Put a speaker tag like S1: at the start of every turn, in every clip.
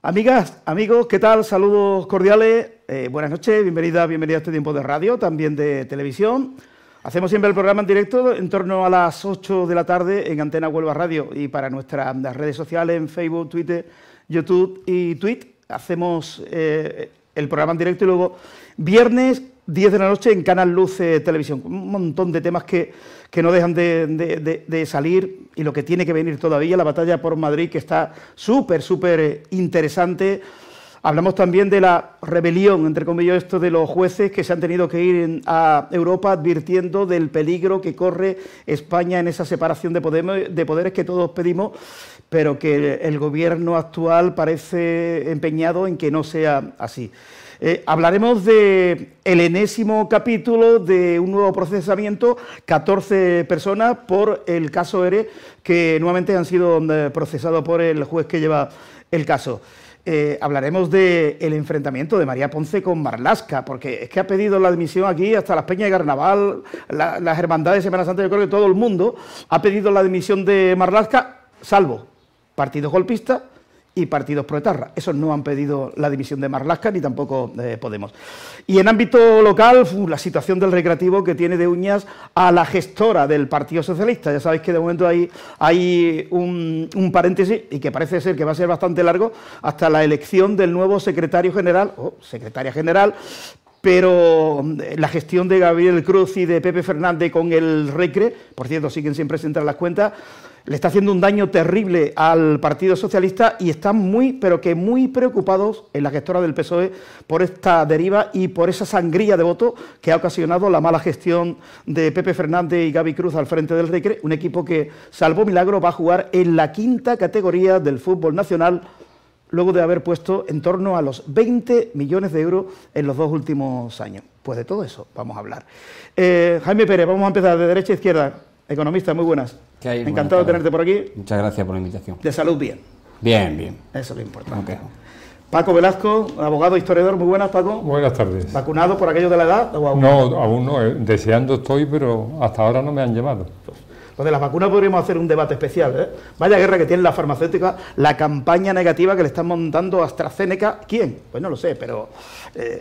S1: Amigas, amigos, ¿qué tal? Saludos cordiales, buenas noches, bienvenida a este tiempo de radio, también de televisión. Hacemos siempre el programa en directo en torno a las 8 de la tarde en Antena Huelva Radio y para nuestras redes sociales en Facebook, Twitter, YouTube y Twitch. Hacemos el programa en directo y luego viernes 10 de la noche en Canal Luz Televisión. Un montón de temas que no dejan de salir y lo que tiene que venir todavía, la batalla por Madrid, que está súper interesante. Hablamos también de la rebelión, entre comillas, esto de los jueces que se han tenido que ir a Europa advirtiendo del peligro que corre España en esa separación de poderes que todos pedimos, pero que el gobierno actual parece empeñado en que no sea así. Hablaremos del enésimo capítulo de un nuevo procesamiento, 14 personas por el caso ERE, que nuevamente han sido procesados por el juez que lleva el caso. Hablaremos del enfrentamiento de María Ponce con Marlaska, porque es que ha pedido la dimisión aquí hasta las peñas de carnaval, las hermandades de Semana Santa, yo creo que todo el mundo ha pedido la dimisión de Marlaska, salvo partidos golpistas y partidos proetarras. Esos no han pedido la dimisión de Marlaska ni tampoco Podemos. Y en ámbito local, la situación del Recreativo, que tiene de uñas a la gestora del Partido Socialista. Ya sabéis que de momento hay un paréntesis y que parece ser que va a ser bastante largo hasta la elección del nuevo secretario general o secretaria general. Pero la gestión de Gabriel Cruz y de Pepe Fernández con el Recre, por cierto, siguen sin presentar las cuentas, le está haciendo un daño terrible al Partido Socialista y están muy preocupados en la gestora del PSOE por esta deriva y por esa sangría de votos que ha ocasionado la mala gestión de Pepe Fernández y Gaby Cruz al frente del Recre, un equipo que, salvo milagro, va a jugar en la quinta categoría del fútbol nacional, luego de haber puesto en torno a los 20 millones de euros en los 2 últimos años. Pues de todo eso vamos a hablar. Jaime Pérez, vamos a empezar de derecha a izquierda. Economista, muy buenas.
S2: ¿Qué hay?
S1: Encantado de tenerte por aquí.
S2: Muchas gracias por la invitación.
S1: De salud, bien.
S2: Bien.
S1: Eso es lo importante.
S2: Okay.
S1: Paco Velasco, abogado, historiador, muy buenas, Paco.
S3: Buenas tardes.
S1: ¿Vacunado por aquello de la edad? ¿O aún?
S3: No, aún no. Deseando estoy, pero hasta ahora no me han llamado.
S1: Lo de las vacunas podríamos hacer un debate especial, ¿eh? Vaya guerra que tiene la farmacéutica, la campaña negativa que le están montando a AstraZeneca. ¿Quién? Pues no lo sé, pero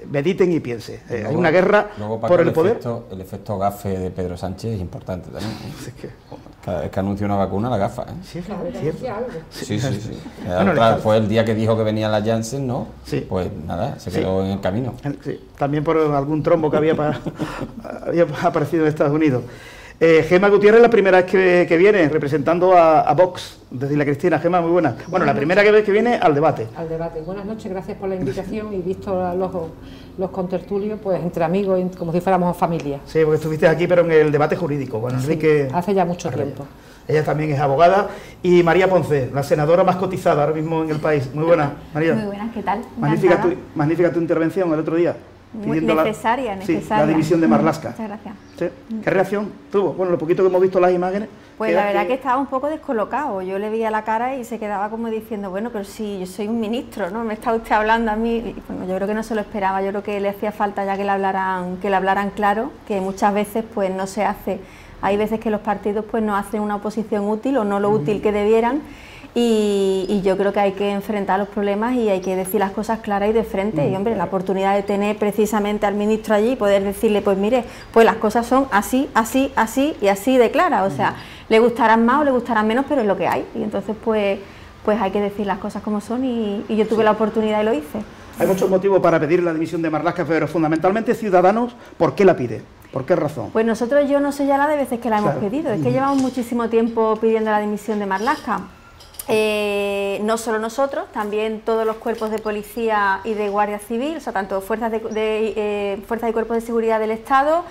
S1: mediten y piensen. Hay una guerra por el poder.
S2: El efecto gafe de Pedro Sánchez es importante también. Cada vez que anuncia una vacuna, la gafa.
S1: Sí,
S2: claro,
S1: sí.
S2: Bueno, pues el día que dijo que venía la Janssen, ¿no?
S1: Sí.
S2: Pues nada, se quedó en el camino.
S1: Sí. También por algún trombo que había aparecido en Estados Unidos. Gemma Gutiérrez, la primera vez que viene representando a Vox, desde la Cristina. Gemma, muy buena. Bueno, la primera vez que viene al debate.
S4: Al debate. Buenas noches, gracias por la invitación y visto los contertulios, pues entre amigos, como si fuéramos familia.
S1: Sí, porque estuviste aquí, pero en el debate jurídico, con Enrique.
S4: Sí, hace ya mucho tiempo.
S1: Ella también es abogada. Y María Ponce, la senadora más cotizada ahora mismo en el país. Muy buena, María.
S5: Muy buenas, ¿qué tal?
S1: Magnífica tu intervención el otro día.
S5: Muy necesaria.
S1: Sí, la dimisión de Marlaska.
S5: Muchas gracias.
S1: ¿Sí? ¿Qué reacción tuvo? Bueno, lo poquito que hemos visto las imágenes.
S5: Pues la verdad que estaba un poco descolocado. Yo le veía la cara y se quedaba como diciendo, bueno, pero si yo soy un ministro, ¿no? Me está usted hablando a mí. Y, bueno, yo creo que no se lo esperaba. Yo creo que le hacía falta ya que le hablaran claro, que muchas veces pues no se hace. Hay veces que los partidos pues no hacen una oposición útil o no lo útil que debieran. Y yo creo que hay que enfrentar los problemas y hay que decir las cosas claras y de frente. Y hombre, la oportunidad de tener precisamente al ministro allí y poder decirle, pues mire, pues las cosas son así y así de claras. O sea, le gustarán más o le gustarán menos, pero es lo que hay. Y entonces pues hay que decir las cosas como son y yo tuve la oportunidad y lo hice.
S1: Hay muchos motivos para pedir la dimisión de Marlaska, pero fundamentalmente Ciudadanos, ¿por qué la pide? ¿Por qué razón?
S5: Pues nosotros, yo no sé ya la de veces que la hemos pedido. Es que llevamos muchísimo tiempo pidiendo la dimisión de Marlaska. No solo nosotros, también todos los cuerpos de policía y de guardia civil, o sea, tanto fuerzas y cuerpos de seguridad del Estado,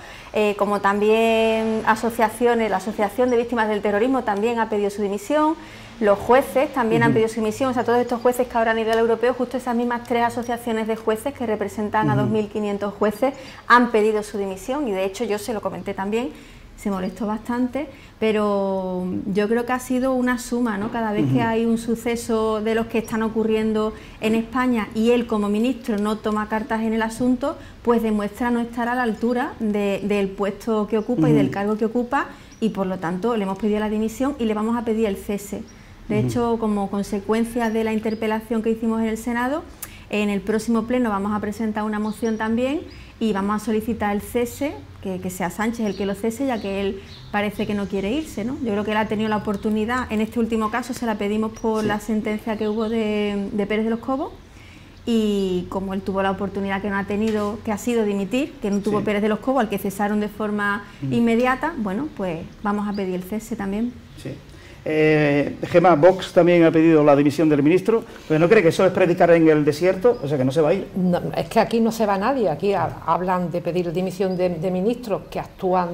S5: como también asociaciones, la Asociación de Víctimas del Terrorismo también ha pedido su dimisión, los jueces también han pedido su dimisión, o sea, todos estos jueces que ahora a nivel europeo, justo esas mismas 3 asociaciones de jueces que representan a 2.500 jueces han pedido su dimisión y de hecho yo se lo comenté también. Se molestó bastante, pero yo creo que ha sido una suma, ¿no? Cada vez que hay un suceso de los que están ocurriendo en España y él como ministro no toma cartas en el asunto, pues demuestra no estar a la altura del puesto que ocupa y del cargo que ocupa y por lo tanto le hemos pedido la dimisión y le vamos a pedir el cese De hecho, como consecuencia de la interpelación que hicimos en el Senado, en el próximo pleno vamos a presentar una moción también y vamos a solicitar el cese, que sea Sánchez el que lo cese, ya que él parece que no quiere irse, ¿no? Yo creo que él ha tenido la oportunidad, en este último caso se la pedimos por la sentencia que hubo de Pérez de los Cobos, y como él tuvo la oportunidad que no ha tenido, que ha sido dimitir, que no tuvo Pérez de los Cobos, al que cesaron de forma inmediata, bueno, pues vamos a pedir el cese también. Sí.
S1: Gemma, Vox también ha pedido la dimisión del ministro, pero ¿no cree que eso es predicar en el desierto? O sea, que no se va a ir.
S4: No, es que aquí no se va nadie, aquí hablan de pedir dimisión de ministros que actúan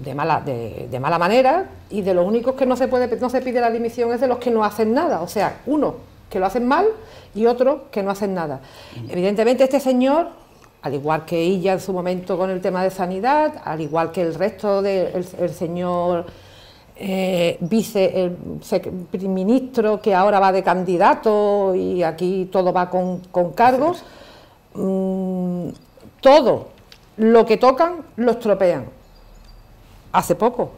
S4: de mala manera, y de los únicos que no se pide la dimisión es de los que no hacen nada, o sea, uno que lo hacen mal y otros que no hacen nada. Evidentemente este señor, al igual que ella en su momento con el tema de sanidad, al igual que el resto del señor viceministro que ahora va de candidato y aquí todo va con cargos, todo lo que tocan lo estropean. Hace poco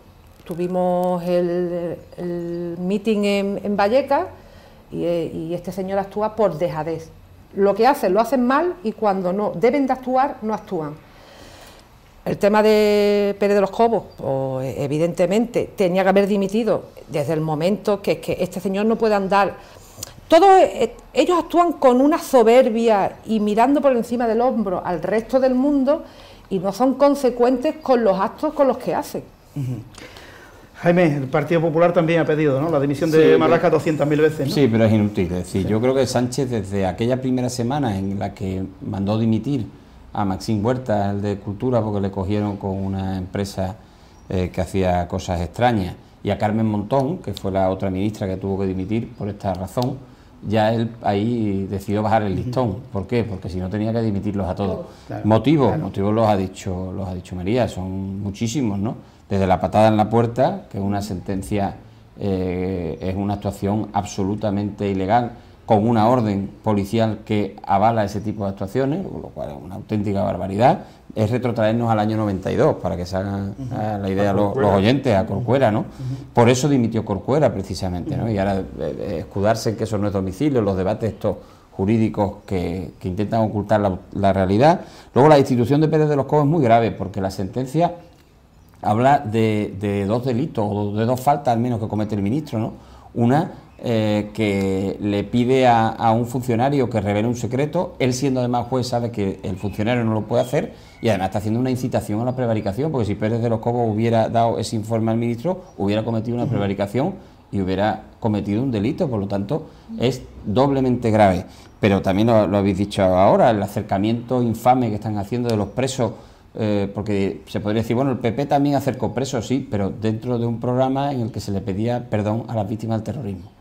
S4: tuvimos el meeting en Vallecas, y este señor actúa por dejadez. Lo que hacen, lo hacen mal, y cuando no deben de actuar, no actúan. El tema de Pérez de los Cobos, pues, evidentemente tenía que haber dimitido desde el momento que este señor no puede andar. Ellos actúan con una soberbia y mirando por encima del hombro al resto del mundo, y no son consecuentes con los actos con los que hacen.
S1: Jaime, el Partido Popular también ha pedido, ¿no?, la dimisión de Marlaska 200.000 veces, ¿no?
S2: Sí, pero es inútil. Es decir, yo creo que Sánchez, desde aquella primera semana en la que mandó dimitir a Maxim Huerta, el de Cultura, porque le cogieron con una empresa que hacía cosas extrañas, y a Carmen Montón, que fue la otra ministra que tuvo que dimitir por esta razón, ya él ahí decidió bajar el listón. ¿Por qué? Porque si no tenía que dimitirlos a todos. Claro, motivos los ha dicho María, son muchísimos, ¿no? Desde la patada en la puerta, que es una sentencia, es una actuación absolutamente ilegal, con una orden policial que avala ese tipo de actuaciones, lo cual es una auténtica barbaridad. Es retrotraernos al año 92, para que se hagan la idea los oyentes, a Corcuera, ¿no? Por eso dimitió Corcuera, precisamente, ¿no? Y ahora escudarse en que eso no es domicilio, los debates estos jurídicos que intentan ocultar la realidad. Luego, la institución de Pérez de los Cobos es muy grave, porque la sentencia habla de dos delitos, o de dos faltas al menos que comete el ministro, ¿no? Una, que le pide a un funcionario que revele un secreto. Él, siendo además juez, sabe que el funcionario no lo puede hacer, y además está haciendo una incitación a la prevaricación, porque si Pérez de los Cobos hubiera dado ese informe al ministro, hubiera cometido una prevaricación y hubiera cometido un delito. Por lo tanto, es doblemente grave. Pero también lo habéis dicho ahora, el acercamiento infame que están haciendo de los presos, porque se podría decir, bueno, el PP también acercó presos, sí, pero dentro de un programa en el que se le pedía perdón a las víctimas del terrorismo.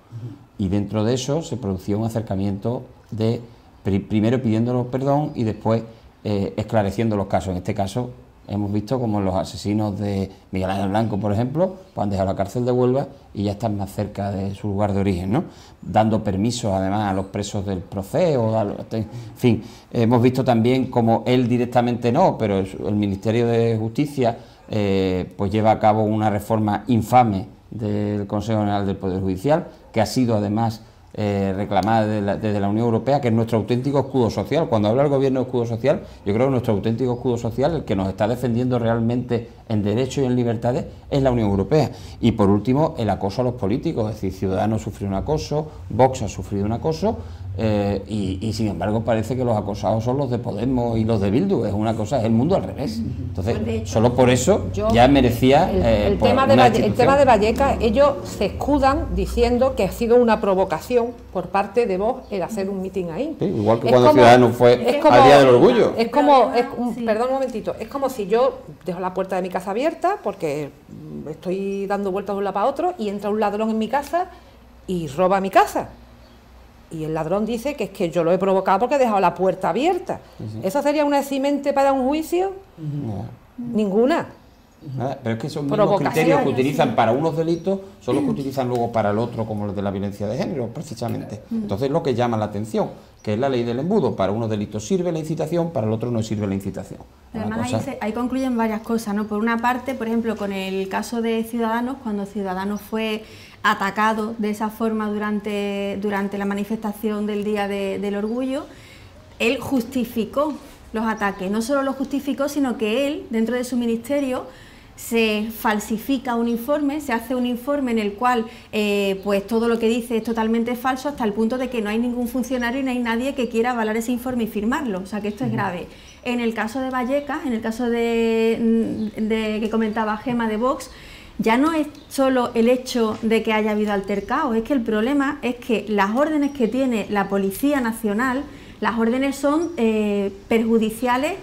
S2: Y dentro de eso se producía un acercamiento de primero pidiéndolos perdón y después esclareciendo los casos. En este caso hemos visto como los asesinos de Miguel Ángel Blanco, por ejemplo, pues han dejado la cárcel de Huelva y ya están más cerca de su lugar de origen, ¿no? Dando permisos además a los presos del Proceo, en fin, hemos visto también como él directamente no, pero el Ministerio de Justicia pues lleva a cabo una reforma infame del Consejo General del Poder Judicial, que ha sido además reclamada desde la Unión Europea, que es nuestro auténtico escudo social. Cuando habla el gobierno de escudo social, yo creo que nuestro auténtico escudo social, el que nos está defendiendo realmente en derechos y en libertades, es la Unión Europea. Y por último, el acoso a los políticos, es decir, Ciudadanos sufrió un acoso, Vox ha sufrido un acoso, y sin embargo parece que los acosados son los de Podemos y los de Bildu. Es una cosa, es el mundo al revés. Entonces, pues hecho, solo por eso ya merecía
S4: el tema de Vallecas. Ellos se escudan diciendo que ha sido una provocación por parte de Vox el hacer un mitin ahí.
S2: Sí, igual que cuando Ciudadanos fue al Día del Orgullo.
S4: Perdón un momentito, es como si yo dejo la puerta de mi casa abierta porque estoy dando vueltas de un lado para otro y entra un ladrón en mi casa y roba mi casa. Y el ladrón dice que es que yo lo he provocado porque he dejado la puerta abierta. Sí. ¿Eso sería una eximente para un juicio? No. Ninguna.
S2: Nada, pero es que esos mismos criterios que utilizan para unos delitos son los que utilizan luego para el otro, como los de la violencia de género, precisamente. Entonces, lo que llama la atención, que es la ley del embudo. Para unos delitos sirve la incitación, para el otro no sirve la incitación.
S5: Además ahí concluyen varias cosas, ¿no? Por una parte, por ejemplo, con el caso de Ciudadanos, cuando Ciudadanos fue atacado de esa forma durante la manifestación del Día del Orgullo, él justificó los ataques. No solo los justificó, sino que él, dentro de su ministerio, se falsifica un informe, se hace un informe en el cual pues todo lo que dice es totalmente falso, hasta el punto de que no hay ningún funcionario y no hay nadie que quiera avalar ese informe y firmarlo. O sea que esto es grave. En el caso de Vallecas, en el caso de que comentaba Gema de Vox, ya no es solo el hecho de que haya habido altercado, es que el problema es que las órdenes que tiene la Policía Nacional, las órdenes son perjudiciales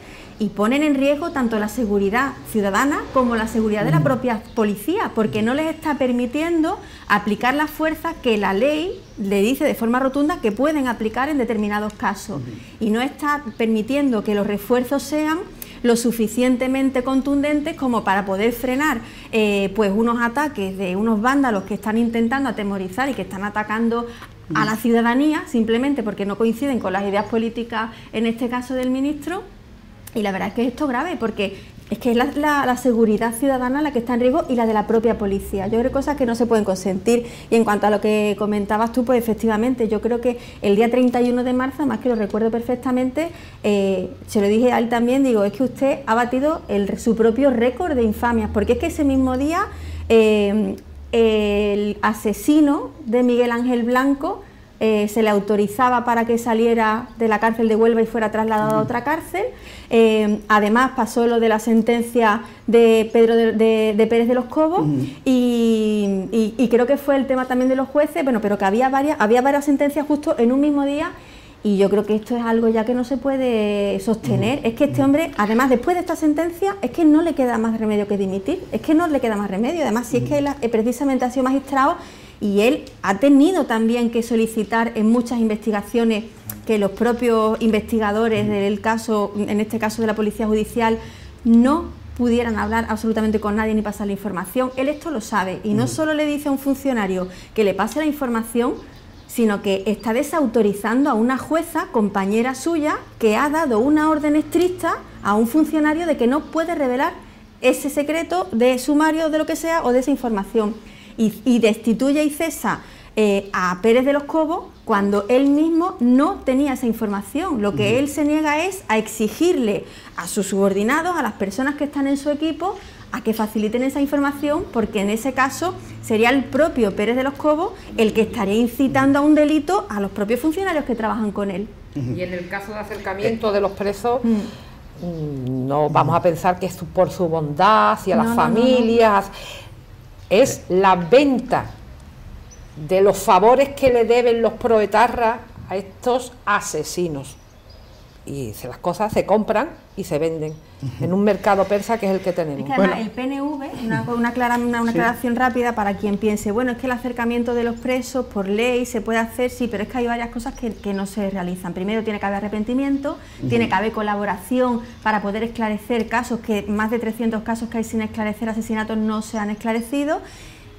S5: y ponen en riesgo tanto la seguridad ciudadana como la seguridad de la propia policía, porque no les está permitiendo aplicar las fuerzas que la ley le dice de forma rotunda que pueden aplicar en determinados casos, y no está permitiendo que los refuerzos sean lo suficientemente contundentes como para poder frenar pues unos ataques de unos vándalos que están intentando atemorizar y que están atacando a la ciudadanía simplemente porque no coinciden con las ideas políticas, en este caso del ministro. Y la verdad es que esto es grave, porque es que es la seguridad ciudadana la que está en riesgo y la de la propia policía. Yo creo que cosas que no se pueden consentir. Y en cuanto a lo que comentabas tú, pues efectivamente, yo creo que el día 31 de marzo, además que lo recuerdo perfectamente, se lo dije a él también, digo, es que usted ha batido su propio récord de infamias, porque es que ese mismo día el asesino de Miguel Ángel Blanco se le autorizaba para que saliera de la cárcel de Huelva y fuera trasladado a otra cárcel. Además pasó lo de la sentencia de Pedro de Pérez de los Cobos, y creo que fue el tema también de los jueces, bueno, pero que había varias sentencias justo en un mismo día. Y yo creo que esto es algo ya que no se puede sostener. Es que este hombre, además, después de esta sentencia, es que no le queda más remedio que dimitir. Es que no le queda más remedio. Además, si es que él precisamente ha sido magistrado, y él ha tenido también que solicitar en muchas investigaciones que los propios investigadores del caso, en este caso de la Policía Judicial, no pudieran hablar absolutamente con nadie ni pasar la información. Él esto lo sabe, y no solo le dice a un funcionario que le pase la información, sino que está desautorizando a una jueza, compañera suya, que ha dado una orden estricta a un funcionario de que no puede revelar ese secreto de sumario, de lo que sea, o de esa información. Y destituye y cesa a Pérez de los Cobos cuando él mismo no tenía esa información. Lo que él se niega es a exigirle a sus subordinados, a las personas que están en su equipo, a que faciliten esa información, porque en ese caso sería el propio Pérez de los Cobos el que estaría incitando a un delito a los propios funcionarios que trabajan con él.
S4: Y en el caso de acercamiento de los presos, no vamos a pensar que es por su bondad hacia las familias. Es la venta de los favores que le deben los proetarras a estos asesinos. Y las cosas se compran y se venden en un mercado persa que es el que tenemos.
S5: Es que además el PNV, una aclaración rápida para quien piense, bueno, es que el acercamiento de los presos por ley se puede hacer, sí, pero es que hay varias cosas que no se realizan. Primero, tiene que haber arrepentimiento, tiene que haber colaboración para poder esclarecer casos, que más de 300 casos que hay sin esclarecer, asesinatos, no se han esclarecido.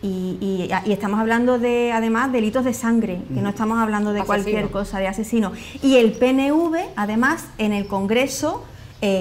S5: Y estamos hablando de, además, delitos de sangre, que no estamos hablando de cualquier cosa, de asesino. Y el PNV, además, en el Congreso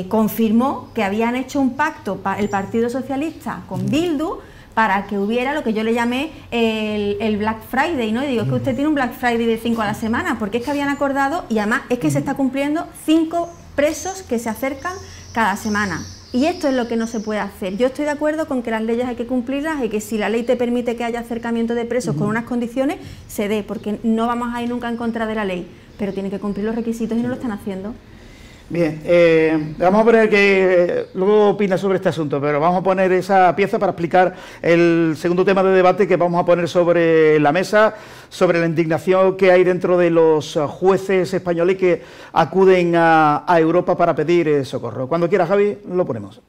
S5: confirmó que habían hecho un pacto el Partido Socialista con Bildu para que hubiera lo que yo le llamé el Black Friday, ¿no? Y digo, es que usted tiene un Black Friday de 5 a la semana, porque es que habían acordado, y además es que se está cumpliendo 5 presos que se acercan cada semana. Y esto es lo que no se puede hacer. Yo estoy de acuerdo con que las leyes hay que cumplirlas y que si la ley te permite que haya acercamiento de presos con unas condiciones, se dé, porque no vamos a ir nunca en contra de la ley, pero tienen que cumplir los requisitos y no lo están haciendo.
S1: Bien, vamos a poner que luego opina sobre este asunto, pero vamos a poner esa pieza para explicar el segundo tema de debate que vamos a poner sobre la mesa, sobre la indignación que hay dentro de los jueces españoles que acuden a Europa para pedir socorro. Cuando quiera, Javi, lo ponemos.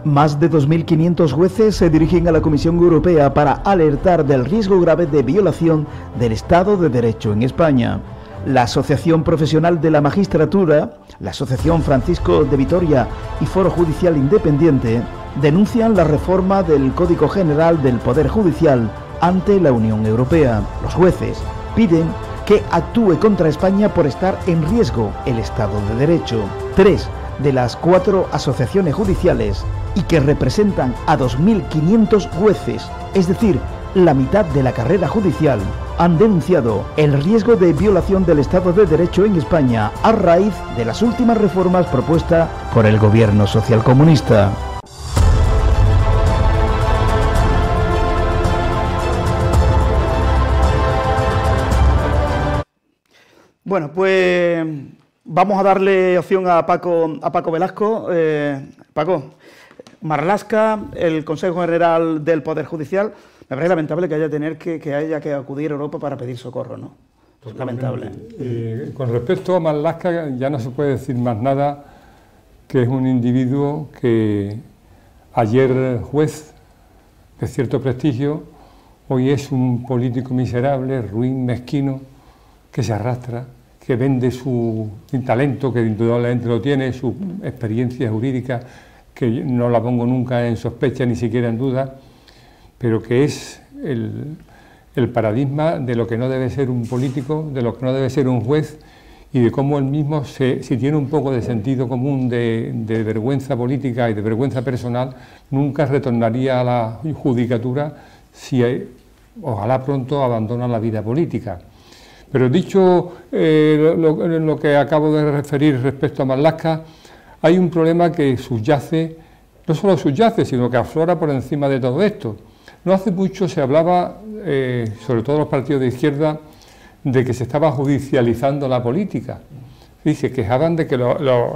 S1: Más de 2.500 jueces se dirigen a la Comisión Europea para alertar del riesgo grave de violación del Estado de Derecho en España. La Asociación Profesional de la Magistratura, la Asociación Francisco de Vitoria y Foro Judicial Independiente denuncian la reforma del Código General del Poder Judicial ante la Unión Europea. Los jueces piden que actúe contra España por estar en riesgo el Estado de Derecho. 3 de las 4 asociaciones judiciales y que representan a 2.500 jueces, es decir, la mitad de la carrera judicial, han denunciado el riesgo de violación del Estado de Derecho en España a raíz de las últimas reformas propuestas por el gobierno socialcomunista. Bueno, pues vamos a darle opción a Paco Velasco. Paco, Marlaska, el Consejo General del Poder Judicial, me parece lamentable que haya que acudir a Europa para pedir socorro, ¿no? Pues lamentable.
S3: Con respecto a Marlaska ya no se puede decir más nada, que es un individuo que ayer juez de cierto prestigio, hoy es un político miserable, ruin, mezquino, que se arrastra, que vende su talento, que indudablemente lo tiene, su experiencia jurídica, que no la pongo nunca en sospecha, ni siquiera en duda, pero que es el paradigma de lo que no debe ser un político, de lo que no debe ser un juez, y de cómo él mismo, si tiene un poco de sentido común, de vergüenza política y de vergüenza personal, nunca retornaría a la judicatura si, ojalá pronto, abandona la vida política. Pero dicho lo que acabo de referir respecto a Marlaska, hay un problema que subyace, no solo subyace, sino que aflora por encima de todo esto. No hace mucho se hablaba, sobre todo los partidos de izquierda, de que se estaba judicializando la política. Y se quejaban de que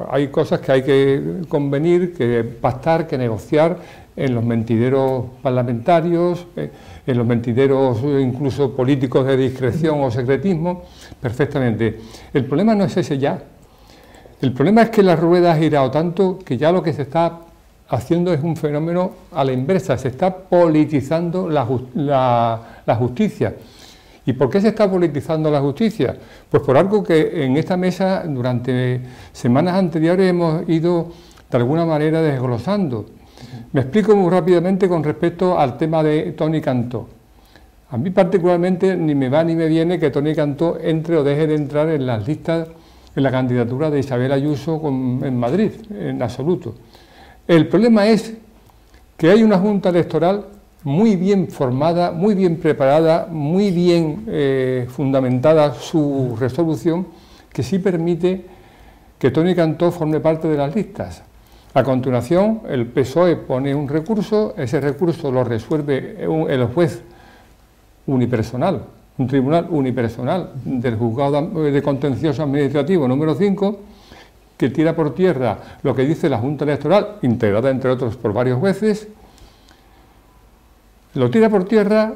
S3: hay cosas que hay que convenir, que pactar, que negociar en los mentideros parlamentarios, en los mentideros incluso políticos de discreción o secretismo, perfectamente. El problema no es ese ya. El problema es que la rueda ha girado tanto que ya lo que se está haciendo es un fenómeno a la inversa, se está politizando la justicia. ¿Y por qué se está politizando la justicia? Pues por algo que en esta mesa durante semanas anteriores hemos ido de alguna manera desglosando. Me explico muy rápidamente con respecto al tema de Toni Cantó. A mí particularmente ni me va ni me viene que Toni Cantó entre o deje de entrar en las listas, en la candidatura de Isabel Ayuso en Madrid, en absoluto. El problema es que hay una junta electoral muy bien formada, muy bien preparada, muy bien fundamentada su resolución, que sí permite que Toni Cantó forme parte de las listas. A continuación, el PSOE pone un recurso, ese recurso lo resuelve el juez unipersonal, un tribunal unipersonal del Juzgado de Contencioso Administrativo número 5, que tira por tierra lo que dice la Junta Electoral, integrada entre otros por varios jueces, lo tira por tierra,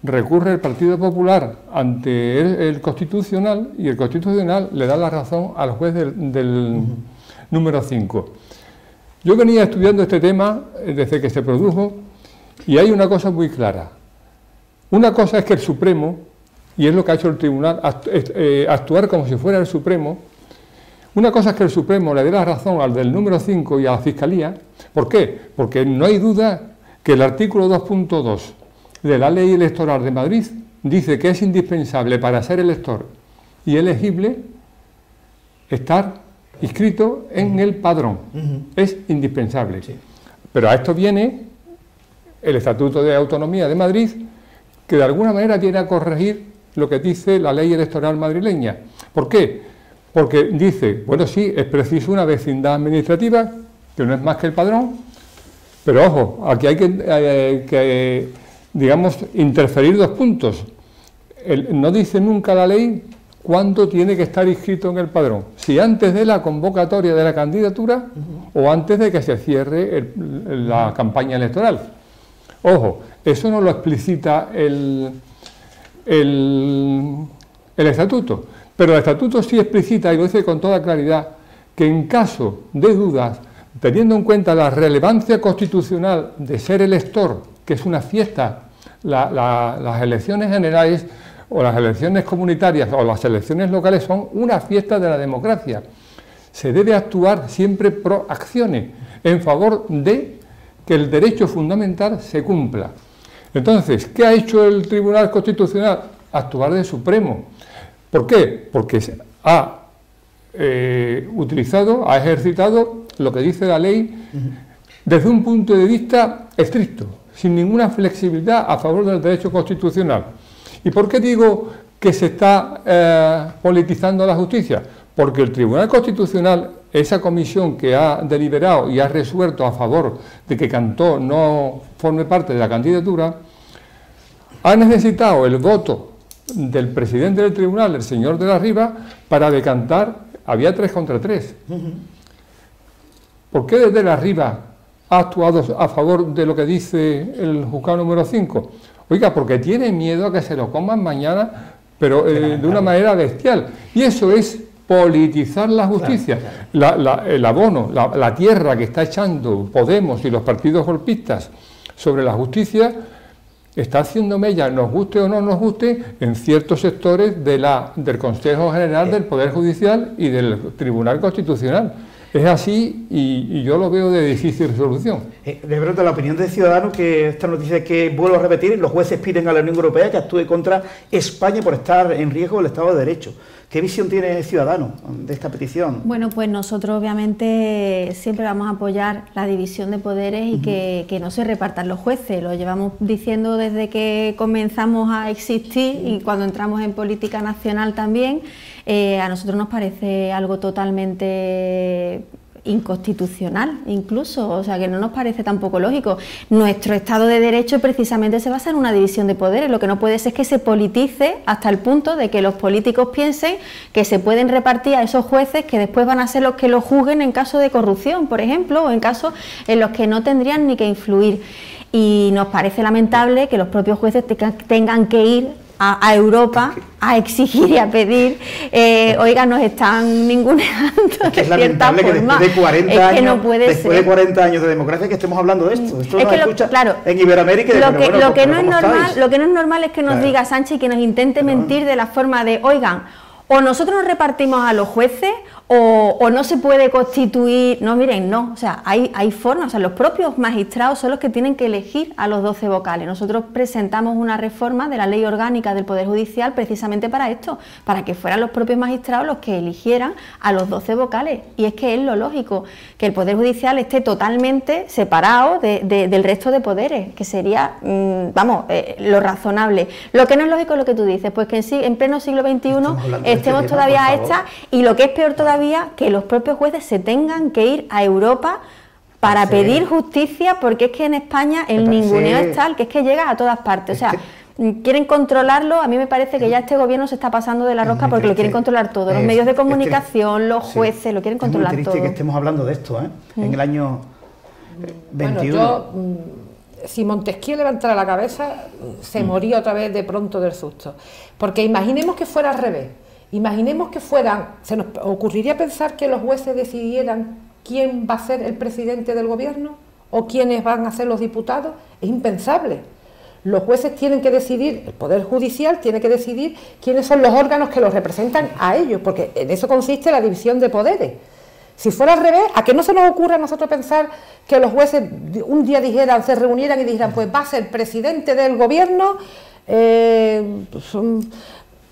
S3: recurre el Partido Popular ante el Constitucional y el Constitucional le da la razón al juez del número 5. Yo venía estudiando este tema desde que se produjo y hay una cosa muy clara. Una cosa es que el Supremo, y es lo que ha hecho el Tribunal, actuar como si fuera el Supremo. Una cosa es que el Supremo le dé la razón al del número 5 y a la Fiscalía. ¿Por qué? Porque no hay duda que el artículo 2.2 de la Ley Electoral de Madrid dice que es indispensable para ser elector y elegible estar inscrito en el padrón. Es indispensable. Sí. Pero a esto viene el Estatuto de Autonomía de Madrid, que de alguna manera viene a corregir lo que dice la ley electoral madrileña. ¿Por qué? Porque dice, bueno, sí, es preciso una vecindad administrativa, que no es más que el padrón, pero ojo, aquí hay que digamos, interferir dos puntos. No dice nunca la ley cuándo tiene que estar inscrito en el padrón, si antes de la convocatoria de la candidatura o antes de que se cierre la campaña electoral. Ojo, eso no lo explicita el estatuto, pero el estatuto sí explicita, y lo dice con toda claridad, que en caso de dudas, teniendo en cuenta la relevancia constitucional de ser elector, que es una fiesta, las elecciones generales o las elecciones comunitarias o las elecciones locales son una fiesta de la democracia. Se debe actuar siempre pro acciones, en favor de que el derecho fundamental se cumpla. Entonces, ¿qué ha hecho el Tribunal Constitucional? Actuar de supremo. ¿Por qué? Porque ha ha ejercitado lo que dice la ley desde un punto de vista estricto, sin ninguna flexibilidad a favor del derecho constitucional. ¿Y por qué digo que se está politizando la justicia? Porque el Tribunal Constitucional, esa comisión que ha deliberado y ha resuelto a favor de que Cantó no forme parte de la candidatura, ha necesitado el voto del presidente del tribunal, el señor de la Riva, para decantar. Había 3 contra 3. ¿Por qué desde la Riva ha actuado a favor de lo que dice el juzgado número 5? Oiga, porque tiene miedo a que se lo coman mañana, pero de una manera bestial. Y eso es politizar la justicia. El abono, la tierra que está echando Podemos y los partidos golpistas sobre la justicia está haciendo mella, nos guste o no nos guste, en ciertos sectores del Consejo General del Poder Judicial y del Tribunal Constitucional. Es así y yo lo veo de difícil resolución.
S1: Le pregunto la opinión de Ciudadanos, que esta noticia que vuelvo a repetir, los jueces piden a la Unión Europea que actúe contra España por estar en riesgo del Estado de Derecho. ¿Qué visión tiene Ciudadanos de esta petición?
S5: Bueno, pues nosotros obviamente siempre vamos a apoyar la división de poderes y que no se repartan los jueces. Lo llevamos diciendo desde que comenzamos a existir y cuando entramos en política nacional también. A nosotros nos parece algo totalmente inconstitucional incluso, o sea que no nos parece tampoco lógico. Nuestro Estado de Derecho precisamente se basa en una división de poderes, lo que no puede ser es que se politice hasta el punto de que los políticos piensen que se pueden repartir a esos jueces que después van a ser los que los juzguen en caso de corrupción, por ejemplo, o en casos en los que no tendrían ni que influir. Y nos parece lamentable que los propios jueces tengan que ir a Europa a exigir y a pedir, oiga, nos están ninguneando.
S1: Es que es lamentable que después de 40 años,
S5: no después
S1: de 40 años de democracia, que estemos hablando de esto. Esto
S5: es
S1: nos
S5: que
S1: escucha
S5: claro,
S1: en Iberoamérica.
S5: Lo que no es normal es que nos diga Sánchez y que nos intente mentir de la forma de, oigan, o nosotros nos repartimos a los jueces o no se puede constituir. No, miren, no, o sea, hay formas, o sea, los propios magistrados son los que tienen que elegir a los 12 vocales. Nosotros presentamos una reforma de la ley orgánica del Poder Judicial precisamente para esto, para que fueran los propios magistrados los que eligieran a los 12 vocales. Y es que es lo lógico, que el Poder Judicial esté totalmente separado del resto de poderes, que sería, lo razonable. Lo que no es lógico es lo que tú dices, pues que en pleno siglo XXI estemos todavía a esta, y lo que es peor todavía, que los propios jueces se tengan que ir a Europa para pedir justicia, porque es que en España el ninguneo es tal que es que llega a todas partes. O sea, quieren controlarlo. A mí me parece que ya este gobierno se está pasando de la rosca porque lo quieren controlar todo. Los medios de comunicación, los jueces, lo quieren controlar todo. Es muy triste
S1: que estemos hablando de esto, en el año 21.
S4: Bueno, si Montesquieu levantara la cabeza, se moría otra vez de pronto del susto. Porque imaginemos que fuera al revés. Imaginemos que se nos ocurriría pensar que los jueces decidieran quién va a ser el presidente del gobierno o quiénes van a ser los diputados. Es impensable. Los jueces tienen que decidir, el Poder Judicial tiene que decidir quiénes son los órganos que los representan a ellos, porque en eso consiste la división de poderes. Si fuera al revés, ¿a que no se nos ocurra a nosotros pensar que los jueces un día se reunieran y dijeran, pues va a ser presidente del gobierno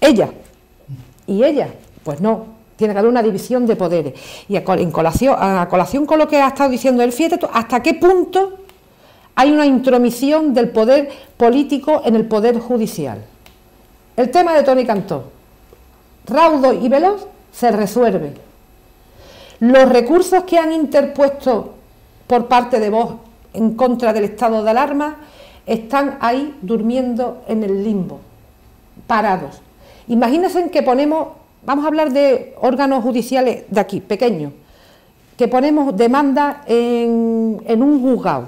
S4: ella? Y ella, pues no, tiene que haber una división de poderes. Y a colación con lo que ha estado diciendo él, fíjate tú, ¿hasta qué punto hay una intromisión del poder político en el poder judicial? El tema de Toni Cantó, raudo y veloz, se resuelve. Los recursos que han interpuesto por parte de Vox en contra del estado de alarma están ahí durmiendo en el limbo, parados. Imagínense que vamos a hablar de órganos judiciales de aquí, pequeños, que ponemos demanda en un juzgado,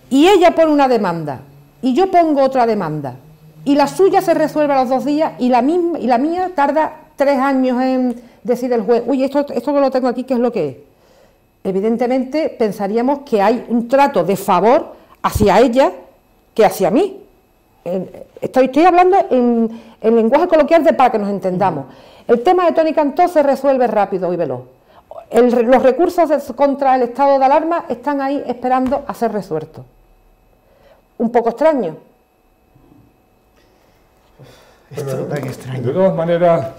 S4: y ella pone una demanda, y yo pongo otra demanda, y la suya se resuelve a los 2 días, y la mía tarda 3 años en decir el juez, uy, esto que lo tengo aquí, ¿qué es lo que es? Evidentemente pensaríamos que hay un trato de favor hacia ella que hacia mí. Estoy hablando en lenguaje coloquial para que nos entendamos. El tema de Toni Cantó se resuelve rápido y veloz. los recursos contra el estado de alarma están ahí esperando a ser resueltos. Un poco extraño.
S1: Esto es tan extraño.
S3: De todas maneras,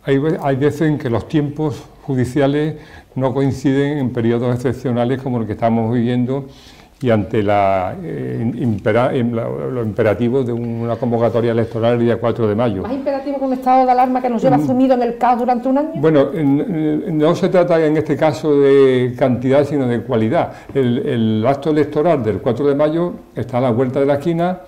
S3: hay veces en que los tiempos judiciales no coinciden en periodos excepcionales como el que estamos viviendo y ante los imperativos de una convocatoria electoral el día 4 de mayo.
S4: ¿Más imperativo que un estado de alarma que nos lleva sumido en el caos durante un año?
S3: Bueno, no se trata en este caso de cantidad, sino de cualidad. El acto electoral del 4 de mayo está a la vuelta de la esquina,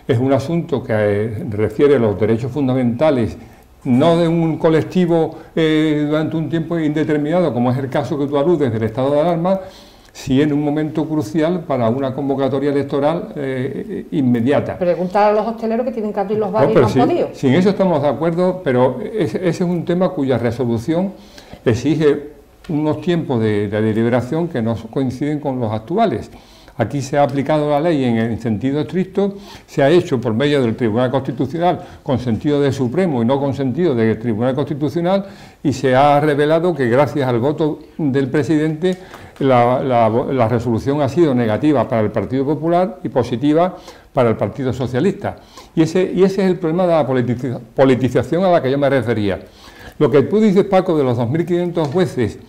S3: es un asunto que refiere a los derechos fundamentales, no de un colectivo durante un tiempo indeterminado, como es el caso que tú aludes del estado de alarma, sí en un momento crucial para una convocatoria electoral inmediata.
S4: Preguntar a los hosteleros que tienen que abrir los bares y no han podido.
S3: Sí, en eso estamos de acuerdo, pero ese es un tema cuya resolución exige unos tiempos de deliberación que no coinciden con los actuales. Aquí se ha aplicado la ley en el sentido estricto, se ha hecho por medio del Tribunal Constitucional con sentido de Supremo y no con sentido del Tribunal Constitucional, y se ha revelado que gracias al voto del presidente la resolución ha sido negativa para el Partido Popular y positiva para el Partido Socialista. Y ese es el problema de la politización a la que yo me refería. Lo que tú dices, Paco, de los 2.500 jueces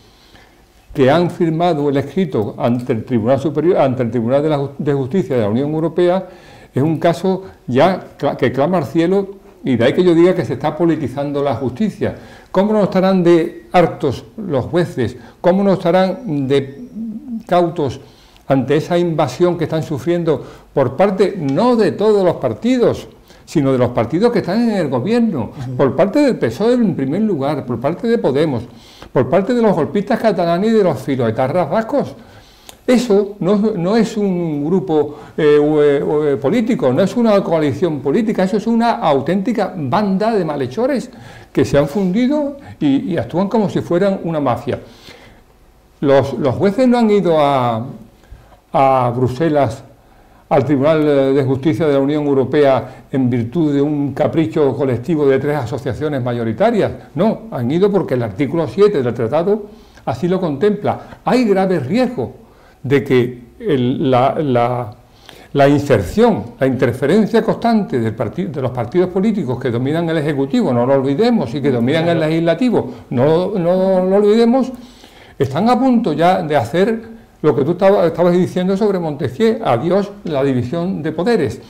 S3: que han firmado el escrito ante el Tribunal Superior, ante el Tribunal de Justicia de la Unión Europea, es un caso ya que clama al cielo, y de ahí que yo diga que se está politizando la justicia. ¿Cómo no estarán de hartos los jueces? ¿Cómo no estarán de cautos ante esa invasión que están sufriendo por parte no de todos los partidos, sino de los partidos que están en el gobierno, por parte del PSOE en primer lugar, por parte de Podemos, por parte de los golpistas catalanes y de los filoetarras vascos? Eso no es un grupo político, no es una coalición política, eso es una auténtica banda de malhechores que se han fundido y actúan como si fueran una mafia. Los jueces no han ido a Bruselas, al Tribunal de Justicia de la Unión Europea, en virtud de un capricho colectivo de 3 asociaciones mayoritarias. No, han ido porque el artículo 7 del tratado así lo contempla. Hay grave riesgo de que la inserción, la interferencia constante de los partidos políticos que dominan el Ejecutivo, no lo olvidemos, y que dominan el Legislativo, no lo olvidemos, están a punto ya de hacer lo que tú estabas diciendo sobre Montesquieu, adiós la división de poderes.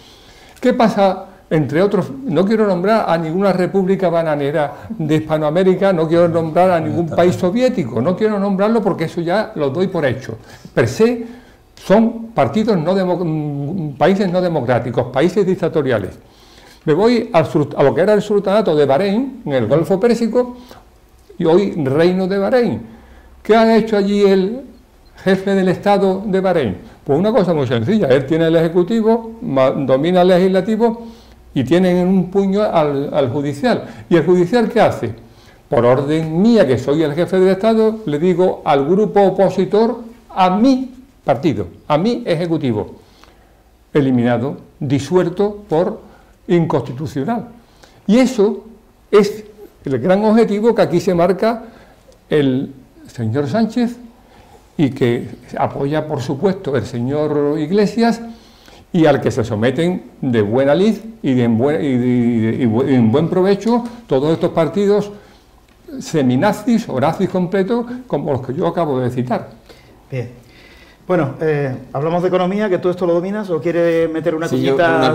S3: ¿Qué pasa, entre otros? No quiero nombrar a ninguna república bananera de Hispanoamérica, no quiero nombrar a ningún país soviético, no quiero nombrarlo porque eso ya lo doy por hecho. Per se son países no democráticos, países dictatoriales. Me voy a lo que era el sultanato de Bahrein, en el Golfo Pérsico, y hoy Reino de Bahrein. ¿Qué ha hecho allí el jefe del Estado de Bahrein? Pues una cosa muy sencilla, él tiene el Ejecutivo, domina el Legislativo y tiene en un puño al Judicial. ¿Y el Judicial qué hace? Por orden mía, que soy el jefe del Estado, le digo al grupo opositor, a mi partido, a mi Ejecutivo, eliminado, disuelto por inconstitucional. Y eso es el gran objetivo que aquí se marca el señor Sánchez, y que apoya, por supuesto, el señor Iglesias, y al que se someten de buena lid y en buen provecho todos estos partidos seminazis o nazis completos, como los que yo acabo de citar.
S1: Bien. Bueno, hablamos de economía, que tú esto lo dominas, o quieres meter una cosita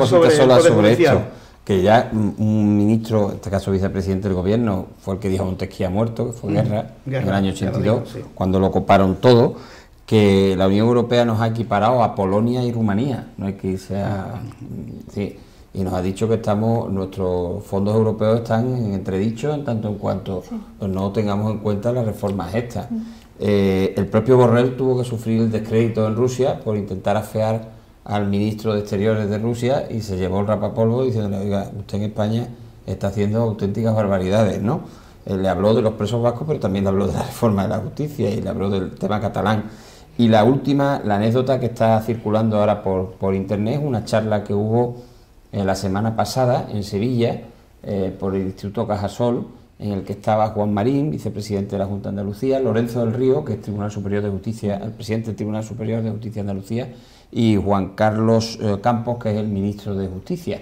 S2: sobre esto. Que ya un ministro, en este caso vicepresidente del gobierno, fue el que dijo Montesquieu ha muerto, que fue Guerra, en el año 82, sí, cuando lo coparon todo, que la Unión Europea nos ha equiparado a Polonia y Rumanía, no hay que irse a... Sí, y nos ha dicho que nuestros fondos europeos están en entredicho en tanto en cuanto no tengamos en cuenta las reformas estas. El propio Borrell tuvo que sufrir el descrédito en Rusia por intentar afear al ministro de Exteriores de Rusia y se llevó el rapapolvo diciendo, oiga, usted en España está haciendo auténticas barbaridades, ¿no? Le habló de los presos vascos, pero también le habló de la reforma de la justicia y le habló del tema catalán. Y la anécdota que está circulando ahora por internet es una charla que hubo la semana pasada en Sevilla por el Instituto Cajasol en el que estaba Juan Marín, vicepresidente de la Junta de Andalucía, Lorenzo del Río, que es Tribunal Superior de Justicia, el presidente del Tribunal Superior de Justicia de Andalucía, y Juan Carlos Campos, que es el ministro de Justicia.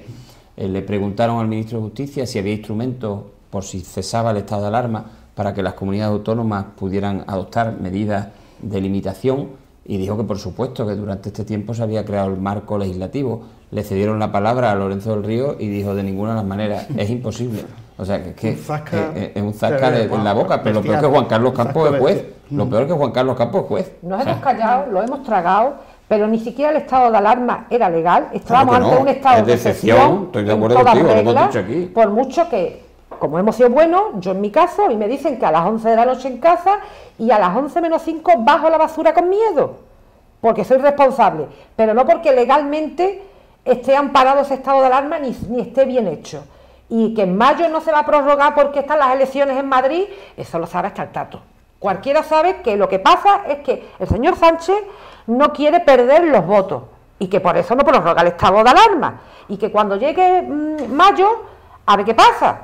S2: Le preguntaron al ministro de Justicia si había instrumentos por si cesaba el estado de alarma para que las comunidades autónomas pudieran adoptar medidas de limitación, y dijo que por supuesto que durante este tiempo se había creado el marco legislativo. Le cedieron la palabra a Lorenzo del Río y dijo: de ninguna de las maneras, es imposible. O sea, que es un zasca en la boca, pero lo peor es que Juan Carlos Campos es juez. Lo peor es que Juan Carlos Campos es juez.
S4: Nos hemos callado, lo hemos tragado, pero ni siquiera el estado de alarma era legal. Estábamos ante un estado de excepción,
S2: estoy de acuerdo contigo, lo hemos dicho aquí.
S4: Por mucho que, como hemos sido buenos, yo en mi caso, a mí me dicen que a las 11 de la noche en casa y a las 11 menos 5 bajo la basura con miedo, porque soy responsable, pero no porque legalmente esté amparado ese estado de alarma ni esté bien hecho. Y que en mayo no se va a prorrogar porque están las elecciones en Madrid, eso lo sabe hasta el tato. Cualquiera sabe que lo que pasa es que el señor Sánchez no quiere perder los votos y que por eso no prorroga el estado de alarma, y que cuando llegue mayo a ver qué pasa,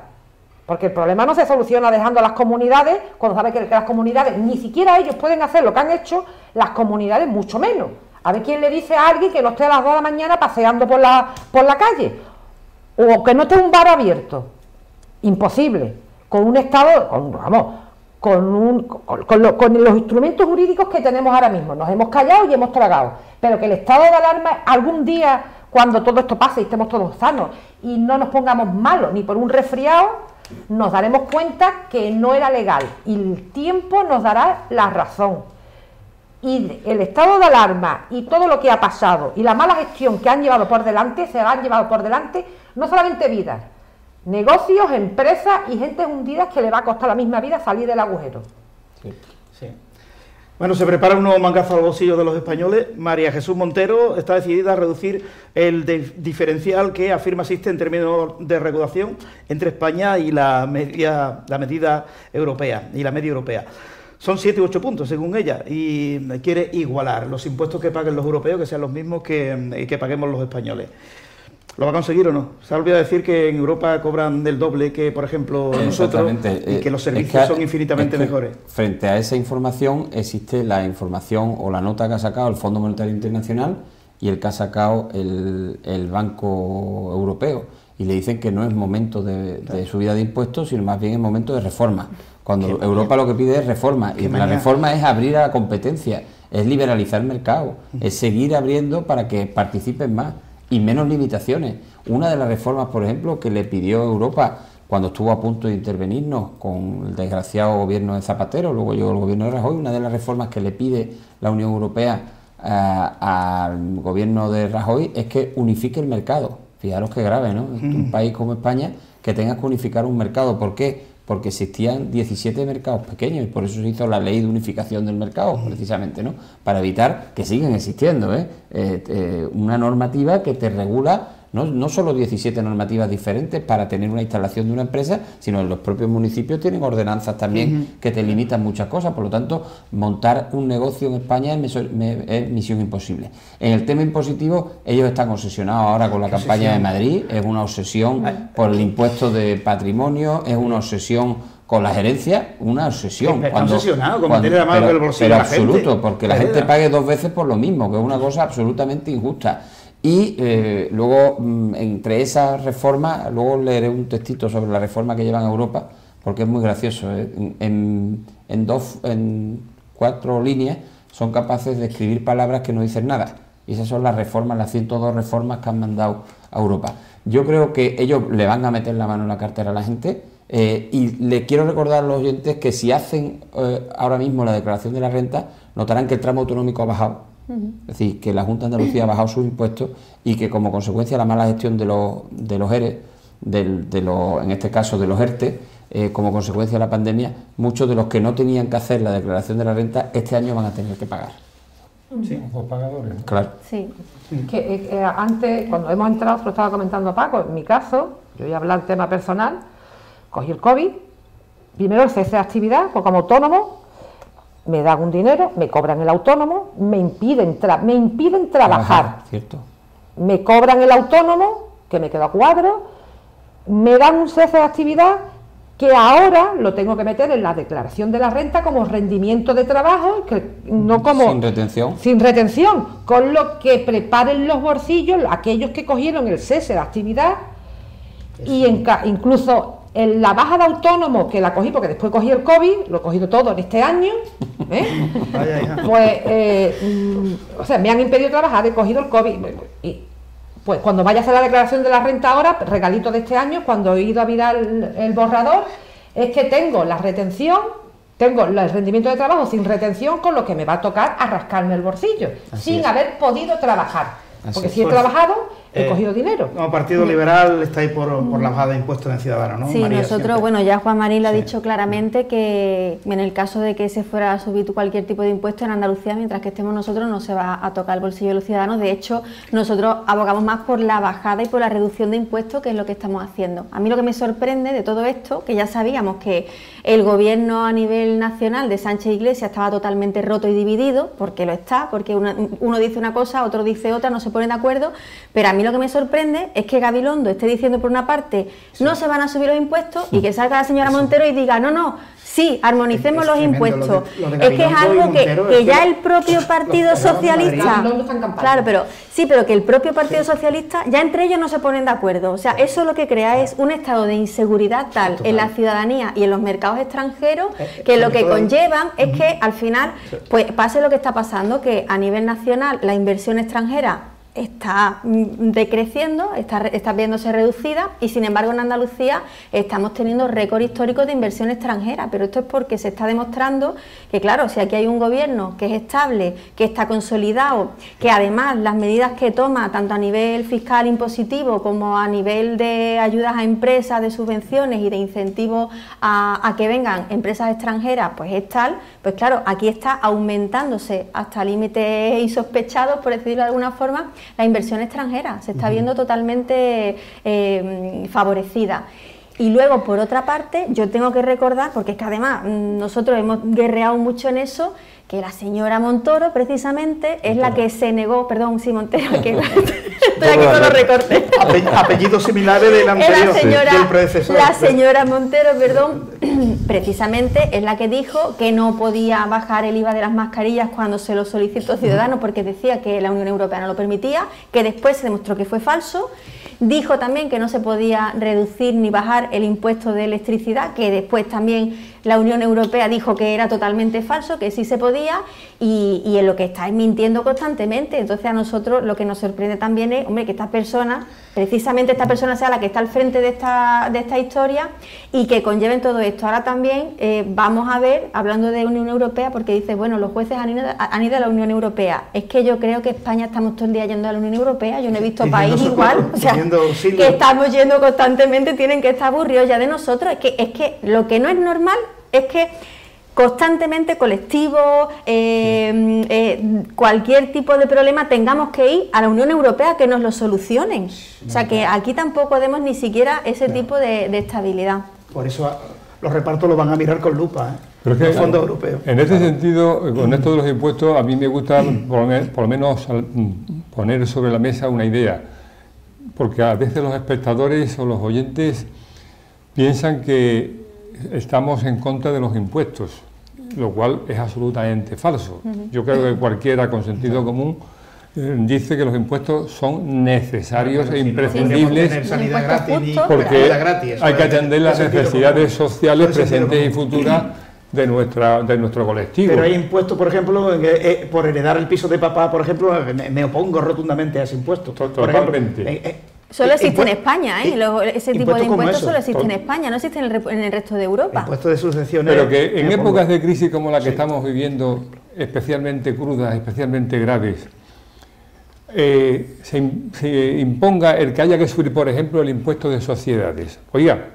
S4: porque el problema no se soluciona dejando a las comunidades, cuando sabe que las comunidades ni siquiera ellos pueden hacer lo que han hecho, las comunidades mucho menos. A ver quién le dice a alguien que no esté a las 2 de la mañana paseando por la calle, o que no esté un bar abierto. Imposible. Con un estado, con los instrumentos jurídicos que tenemos ahora mismo. Nos hemos callado y hemos tragado. Pero que el estado de alarma algún día, cuando todo esto pase y estemos todos sanos y no nos pongamos malos ni por un resfriado, nos daremos cuenta que no era legal y el tiempo nos dará la razón. Y el estado de alarma y todo lo que ha pasado y la mala gestión que han llevado por delante, se han llevado por delante no solamente vidas, negocios, empresas y gente hundidas que le va a costar la misma vida salir del agujero.
S1: Sí. Bueno, se prepara un nuevo mangazo al bolsillo de los españoles. María Jesús Montero está decidida a reducir el diferencial que afirma existe en términos de recaudación entre España y la medida europea y la media europea. Son 7 u 8 puntos, según ella, y quiere igualar los impuestos que paguen los europeos, que sean los mismos que paguemos los españoles. ¿Lo va a conseguir o no? Se ha olvidado decir que en Europa cobran del doble que, por ejemplo, nosotros, y que los servicios son infinitamente mejores.
S2: Frente a esa información existe la información o la nota que ha sacado el Fondo Monetario Internacional y el que ha sacado el Banco Europeo, y le dicen que no es momento de subida de impuestos, sino más bien es momento de reforma. Cuando Europa lo que pide es reforma, y la reforma es abrir a la competencia, es liberalizar el mercado, es seguir abriendo para que participen más y menos limitaciones. Una de las reformas, por ejemplo, que le pidió Europa cuando estuvo a punto de intervenirnos con el desgraciado gobierno de Zapatero, luego llegó el gobierno de Rajoy, una de las reformas que le pide la Unión Europea al gobierno de Rajoy es que unifique el mercado. Fijaros qué grave, ¿no? Un país como España que tenga que unificar un mercado. ¿Por qué? Porque existían 17 mercados pequeños y por eso se hizo la ley de unificación del mercado, precisamente, ¿no? Para evitar que sigan existiendo, una normativa que te regula no solo 17 normativas diferentes para tener una instalación de una empresa, sino en los propios municipios tienen ordenanzas también que te limitan muchas cosas. Por lo tanto, montar un negocio en España es misión imposible. En el tema impositivo, ellos están obsesionados ahora con la campaña de Madrid, es una obsesión por el impuesto de patrimonio, es una obsesión con las herencias, una obsesión.
S1: Están obsesionados con meterle la mano en el bolsillo
S2: pero
S1: a la gente.
S2: absoluto, porque la gente pague 2 veces por lo mismo, que es una cosa absolutamente injusta. Y luego, entre esas reformas, luego leeré un textito sobre la reforma que llevan a Europa, porque es muy gracioso. En 4 líneas son capaces de escribir palabras que no dicen nada. Y esas son las reformas, las 102 reformas que han mandado a Europa. Yo creo que ellos le van a meter la mano en la cartera a la gente. Y le quiero recordar a los oyentes que si hacen ahora mismo la declaración de la renta, notarán que el tramo autonómico ha bajado. Es decir, que la Junta de Andalucía ha bajado sus impuestos y que como consecuencia de la mala gestión de los ERE, en este caso de los ERTE, como consecuencia de la pandemia, muchos de los que no tenían que hacer la declaración de la renta este año van a tener que pagar.
S3: Sí, los pagadores.
S2: Claro.
S5: Sí.
S4: Que antes, cuando hemos entrado, se lo estaba comentando a Paco, en mi caso, yo voy a hablar del tema personal, cogí el COVID, primero el cese de actividad, porque como autónomo me dan un dinero, me cobran el autónomo, me impiden trabajar.
S2: Cierto.
S4: Me cobran el autónomo, que me quedo a cuadro, me dan un cese de actividad que ahora lo tengo que meter en la declaración de la renta como rendimiento de trabajo, que no como...
S2: Sin retención.
S4: Sin retención, con lo que preparen los bolsillos aquellos que cogieron el cese de actividad y incluso en la baja de autónomo, que la cogí porque después cogí el COVID, lo he cogido todo en este año, pues, o sea, me han impedido trabajar, he cogido el COVID, y pues cuando vaya a hacer la declaración de la renta ahora, regalito de este año, cuando he ido a mirar el borrador, es que tengo la retención, tengo el rendimiento de trabajo sin retención, con lo que me va a tocar a rascarme el bolsillo, sin haber podido trabajar. Porque si he trabajado, he cogido dinero.
S1: Como Partido Liberal estáis por la bajada de impuestos en Ciudadanos, ¿no?
S5: Sí,
S1: María,
S5: nosotros,
S1: siempre.
S5: bueno, ya Juan Marín lo ha dicho claramente, que en el caso de que se fuera a subir cualquier tipo de impuesto en Andalucía, mientras que estemos nosotros, no se va a tocar el bolsillo de los ciudadanos. De hecho, nosotros abogamos más por la bajada y por la reducción de impuestos, que es lo que estamos haciendo. A mí lo que me sorprende de todo esto, que ya sabíamos que el gobierno a nivel nacional de Sánchez Iglesias estaba totalmente roto y dividido, porque lo está, porque uno dice una cosa, otro dice otra, no se ponen de acuerdo, pero a mí lo que me sorprende es que Gabilondo esté diciendo por una parte no se van a subir los impuestos y que salga la señora Montero y diga no, sí, armonicemos los impuestos. Es que es algo que ya el propio Partido Socialista, claro, pero que el propio Partido Socialista, ya entre ellos no se ponen de acuerdo. O sea, eso lo que crea es un estado de inseguridad tal en la ciudadanía y en los mercados extranjeros, que lo que conllevan es que al final pues pase lo que está pasando, que a nivel nacional la inversión extranjera está decreciendo, está viéndose reducida, y sin embargo en Andalucía estamos teniendo récord históricos de inversión extranjera, pero esto es porque se está demostrando que, claro, si aquí hay un gobierno que es estable, que está consolidado, que además las medidas que toma, tanto a nivel fiscal impositivo como a nivel de ayudas a empresas, de subvenciones y de incentivos a que vengan empresas extranjeras, pues es tal, pues claro, aquí está aumentándose hasta límites insospechados, por decirlo de alguna forma, la inversión extranjera, se está viendo totalmente favorecida. Y luego, por otra parte, yo tengo que recordar, porque es que además nosotros hemos guerreado mucho en eso, que la señora Montoro, precisamente, es la que se negó, perdón, sí, Montero, que estoy aquí con los recortes.
S1: Apellidos similares del anterior, del predecesor.
S5: La señora Montero, perdón, precisamente es la que dijo que no podía bajar el IVA de las mascarillas cuando se lo solicitó Ciudadanos, porque decía que la Unión Europea no lo permitía, que después se demostró que fue falso. Dijo también que no se podía reducir ni bajar el impuesto de electricidad, que después también la Unión Europea dijo que era totalmente falso, que sí se podía, y en lo que está es mintiendo constantemente. Entonces a nosotros lo que nos sorprende también es, hombre, que esta persona, precisamente esta persona sea la que está al frente de esta historia y que conlleven todo esto. Ahora también vamos a ver, hablando de Unión Europea, porque dice, bueno, los jueces han ido a la Unión Europea. Es que yo creo que España estamos todo el día yendo a la Unión Europea, yo no he visto país igual, o sea, que estamos yendo constantemente, tienen que estar aburridos ya de nosotros. Es que lo que no es normal es que constantemente colectivos, cualquier tipo de problema tengamos que ir a la Unión Europea que nos lo solucionen. O sea que aquí tampoco demos ni siquiera ese tipo de estabilidad.
S1: Por eso los repartos los van a mirar con lupa,
S3: Pero es que,
S1: los fondos europeos.
S3: En ese sentido, con esto de los impuestos, a mí me gusta por lo menos poner sobre la mesa una idea, porque a veces los espectadores o los oyentes piensan que estamos en contra de los impuestos, lo cual es absolutamente falso. Yo creo que cualquiera con sentido común dice que los impuestos son necesarios e imprescindibles, porque hay que atender las necesidades sociales presentes y futuras de nuestro colectivo.
S1: Pero hay impuestos, por ejemplo, por heredar el piso de papá, por ejemplo, me opongo rotundamente a ese impuesto.
S3: Totalmente.
S5: Solo existe en España, ese tipo de impuestos solo existe en España, no existe en el resto de Europa.
S1: Impuestos de sucesiones.
S3: Pero que en épocas de crisis como la que estamos viviendo, especialmente crudas, especialmente graves, se imponga el que haya que subir, por ejemplo, el impuesto de sociedades. Oiga,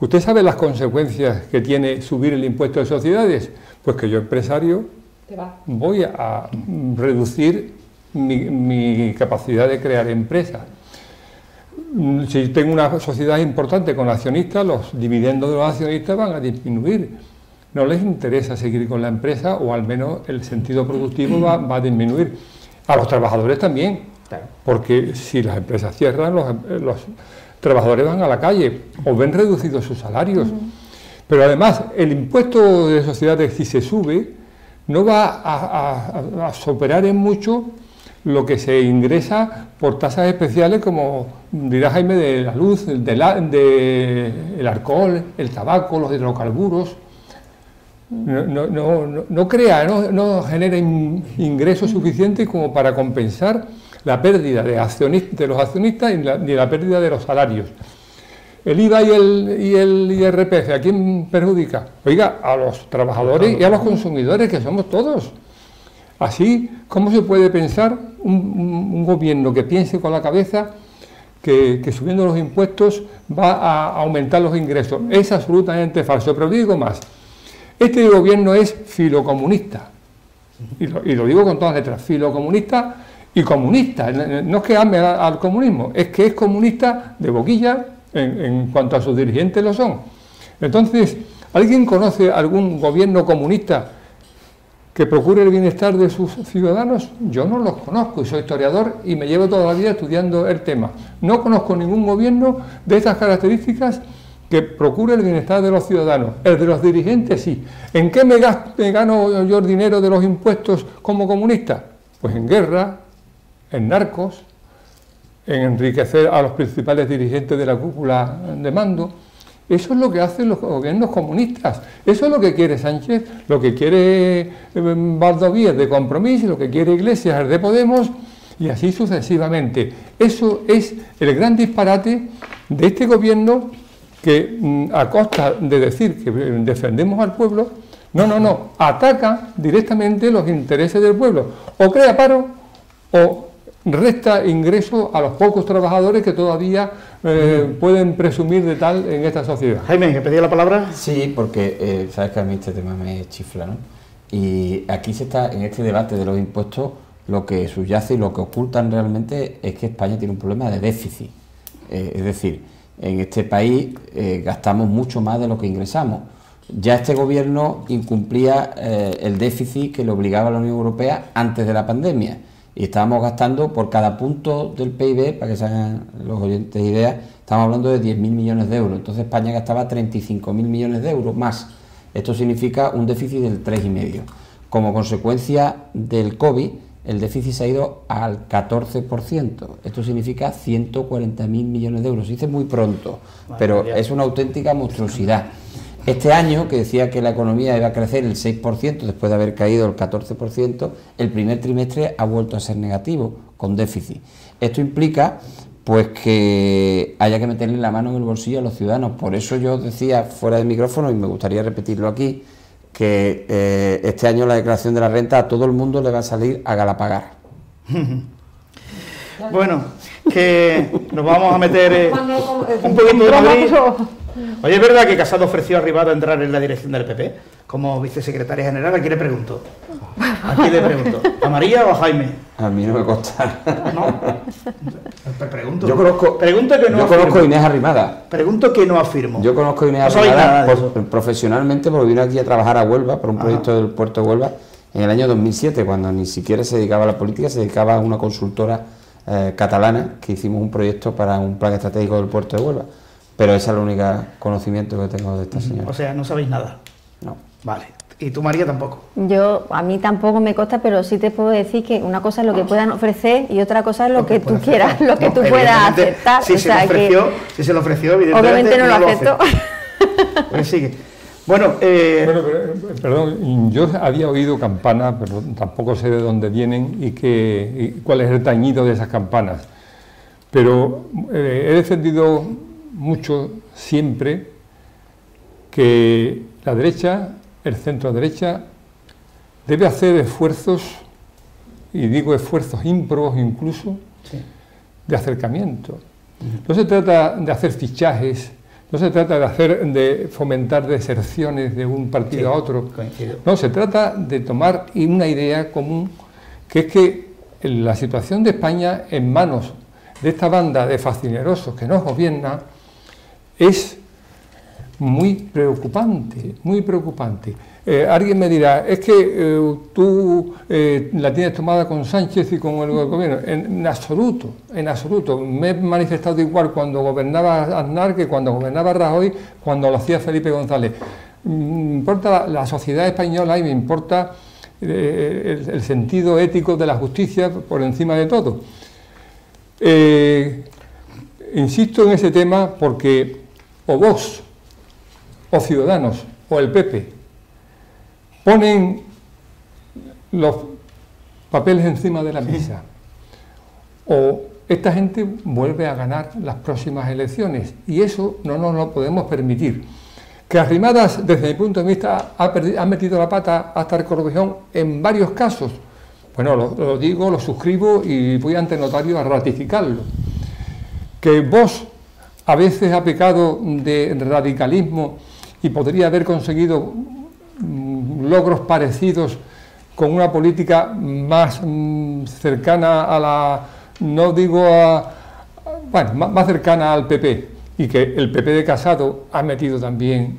S3: ¿usted sabe las consecuencias que tiene subir el impuesto de sociedades? Pues que yo, empresario, voy a reducir mi capacidad de crear empresas. Si tengo una sociedad importante con accionistas, los dividendos de los accionistas van a disminuir. No les interesa seguir con la empresa, o al menos el sentido productivo va a disminuir. A los trabajadores también, porque si las empresas cierran, los trabajadores van a la calle o ven reducidos sus salarios. Pero además, el impuesto de sociedades, si se sube, no va a superar en mucho lo que se ingresa por tasas especiales, como dirá Jaime, de la luz, el alcohol, el tabaco, los hidrocarburos. No genera ingresos suficientes como para compensar la pérdida de los accionistas ni la pérdida de los salarios. El IVA y el IRPF, ¿a quién perjudica? Oiga, a los trabajadores y a los consumidores, que somos todos. Así, ¿cómo se puede pensar un gobierno que piense con la cabeza que subiendo los impuestos va a aumentar los ingresos? Es absolutamente falso, pero digo más. Este gobierno es filocomunista, y lo digo con todas las letras, filocomunista y comunista. No es que ame al comunismo, es que es comunista de boquilla en cuanto a sus dirigentes lo son. Entonces, ¿alguien conoce algún gobierno comunista que procure el bienestar de sus ciudadanos? Yo no los conozco y soy historiador y me llevo toda la vida estudiando el tema. No conozco ningún gobierno de estas características que procure el bienestar de los ciudadanos. El de los dirigentes sí. ¿En qué me gano yo el dinero de los impuestos como comunista? Pues en guerra, en narcos, en enriquecer a los principales dirigentes de la cúpula de mando. Eso es lo que hacen los gobiernos comunistas. Eso es lo que quiere Sánchez, lo que quiere Baldoví es de Compromís, lo que quiere Iglesias es de Podemos, y así sucesivamente. Eso es el gran disparate de este gobierno que, a costa de decir que defendemos al pueblo, ataca directamente los intereses del pueblo. O crea paro o resta ingreso a los pocos trabajadores que todavía pueden presumir de tal en esta sociedad.
S1: Jaime, ¿que pedía la palabra?
S2: Sí, porque sabes que a mí este tema me chifla, ¿no? Y aquí se está, en este debate de los impuestos, lo que subyace y lo que ocultan realmente es que España tiene un problema de déficit. Es decir, en este país gastamos mucho más de lo que ingresamos. Ya este gobierno incumplía el déficit que le obligaba a la Unión Europea antes de la pandemia. Y estábamos gastando por cada punto del PIB, para que se hagan los oyentes ideas, estamos hablando de 10.000 millones de euros. Entonces España gastaba 35.000 millones de euros más. Esto significa un déficit del 3,5%. Como consecuencia del COVID, el déficit se ha ido al 14%. Esto significa 140.000 millones de euros. Se dice muy pronto, pero es una auténtica monstruosidad. Este año, que decía que la economía iba a crecer el 6% después de haber caído el 14%, el primer trimestre ha vuelto a ser negativo, con déficit. Esto implica pues que haya que meterle la mano en el bolsillo a los ciudadanos. Por eso yo decía fuera del micrófono, y me gustaría repetirlo aquí, que este año la declaración de la renta a todo el mundo le va a salir a galapagar.
S1: Bueno, que nos vamos a meter un poquito de Madrid. Oye, ¿es verdad que Casado ofreció a Ribado entrar en la dirección del PP como vicesecretaria general? ¿A quién le pregunto? ¿A quién le pregunto? ¿A María o a Jaime?
S2: A mí no me consta.
S1: No. Pregunto.
S2: Yo conozco, conozco a Inés Arrimada.
S1: Pregunto que no afirmo.
S2: Yo conozco a Inés Arrimada profesionalmente, porque vino aquí a trabajar a Huelva por un proyecto del puerto de Huelva en el año 2007, cuando ni siquiera se dedicaba a la política, se dedicaba a una consultora catalana, que hicimos un proyecto para un plan estratégico del puerto de Huelva. Pero ese es el único conocimiento que tengo de esta señora.
S1: O sea, no sabéis nada.
S2: No.
S1: Vale. ¿Y tú, María, tampoco?
S5: A mí tampoco me consta, pero sí te puedo decir que una cosa es lo que puedan ofrecer y otra cosa es lo que tú quieras, lo que tú puedas aceptar.
S1: Si se lo ofreció, evidentemente
S5: obviamente no lo acepto.
S1: Pues sigue. Bueno,
S3: perdón, yo había oído campanas, pero tampoco sé de dónde vienen y cuál es el tañido de esas campanas. Pero he defendido mucho siempre que la derecha, el centro derecha, debe hacer esfuerzos, y digo esfuerzos ímprobos incluso, de acercamiento. No se trata de hacer fichajes, no se trata de fomentar deserciones de un partido a otro. Coincido. No, se trata de tomar una idea común, que es que la situación de España en manos de esta banda de facinerosos que nos gobierna es muy preocupante, muy preocupante. Alguien me dirá, es que tú la tienes tomada con Sánchez y con el gobierno. En absoluto, en absoluto. Me he manifestado igual cuando gobernaba Aznar que cuando gobernaba Rajoy, cuando lo hacía Felipe González. Me importa la sociedad española y me importa el sentido ético de la justicia por encima de todo. Insisto en ese tema porque o Vox, o Ciudadanos, o el PP ponen los papeles encima de la mesa, o esta gente vuelve a ganar las próximas elecciones, y eso no nos lo podemos permitir. Que Arrimadas, desde mi punto de vista, ha metido la pata hasta el Corrupción en varios casos. Bueno, lo digo, lo suscribo y voy ante notario a ratificarlo. Que Vox a veces ha pecado de radicalismo y podría haber conseguido logros parecidos con una política más cercana a la, no digo a, bueno, más cercana al PP, y que el PP de Casado ha metido también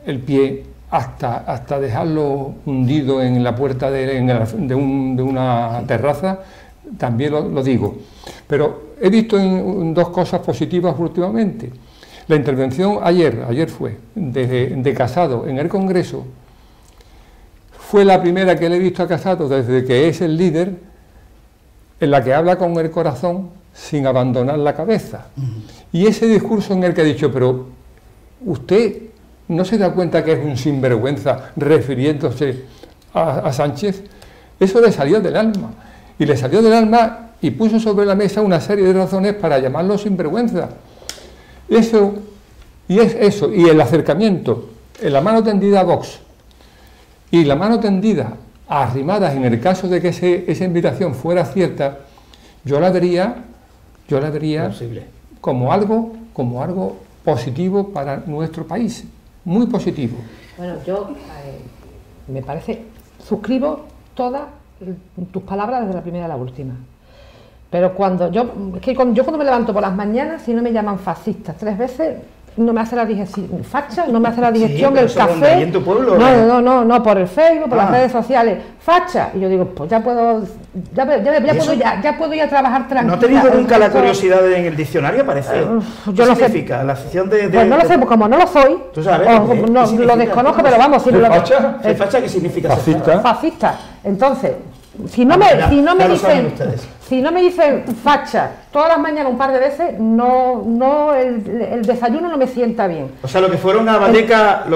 S3: el pie hasta dejarlo hundido en la puerta de una terraza, también lo digo. Pero he visto en dos cosas positivas últimamente. La intervención ayer fue, de Casado en el Congreso, fue la primera que le he visto a Casado desde que es el líder, en la que habla con el corazón sin abandonar la cabeza. Y ese discurso en el que ha dicho, pero usted no se da cuenta que es un sinvergüenza refiriéndose a Sánchez, eso le salió del alma. Y le salió del alma y puso sobre la mesa una serie de razones para llamarlo sinvergüenza. Eso, y es eso, y el acercamiento, en la mano tendida a Vox y la mano tendida a Arrimadas, en el caso de que esa invitación fuera cierta, yo la vería como algo positivo para nuestro país, muy positivo.
S4: Bueno, yo me parece, suscribo todas tus palabras desde la primera a la última. Pero cuando yo cuando me levanto por las mañanas, si no me llaman fascistas 3 veces, no me hace la digestión, facha, no me hace la digestión, el café.
S1: En tu pueblo,
S4: no, por el Facebook, por las redes sociales, facha. Y yo digo, pues ya puedo ir a trabajar tranquila.
S1: ¿No ha tenido nunca la curiosidad en el diccionario, parece?
S4: Yo no sé.
S1: Significa la sección de
S4: pues no lo sé, como no lo soy.
S1: ¿Tú sabes?
S4: No, lo desconozco, pero vamos. Si
S3: ¿Facha?
S1: ¿Facha qué significa?
S3: Fascista.
S4: Fascista. Entonces, si no me dicen facha todas las mañanas un par de veces, el desayuno no me sienta bien.
S1: O sea, los que fueron a Valleca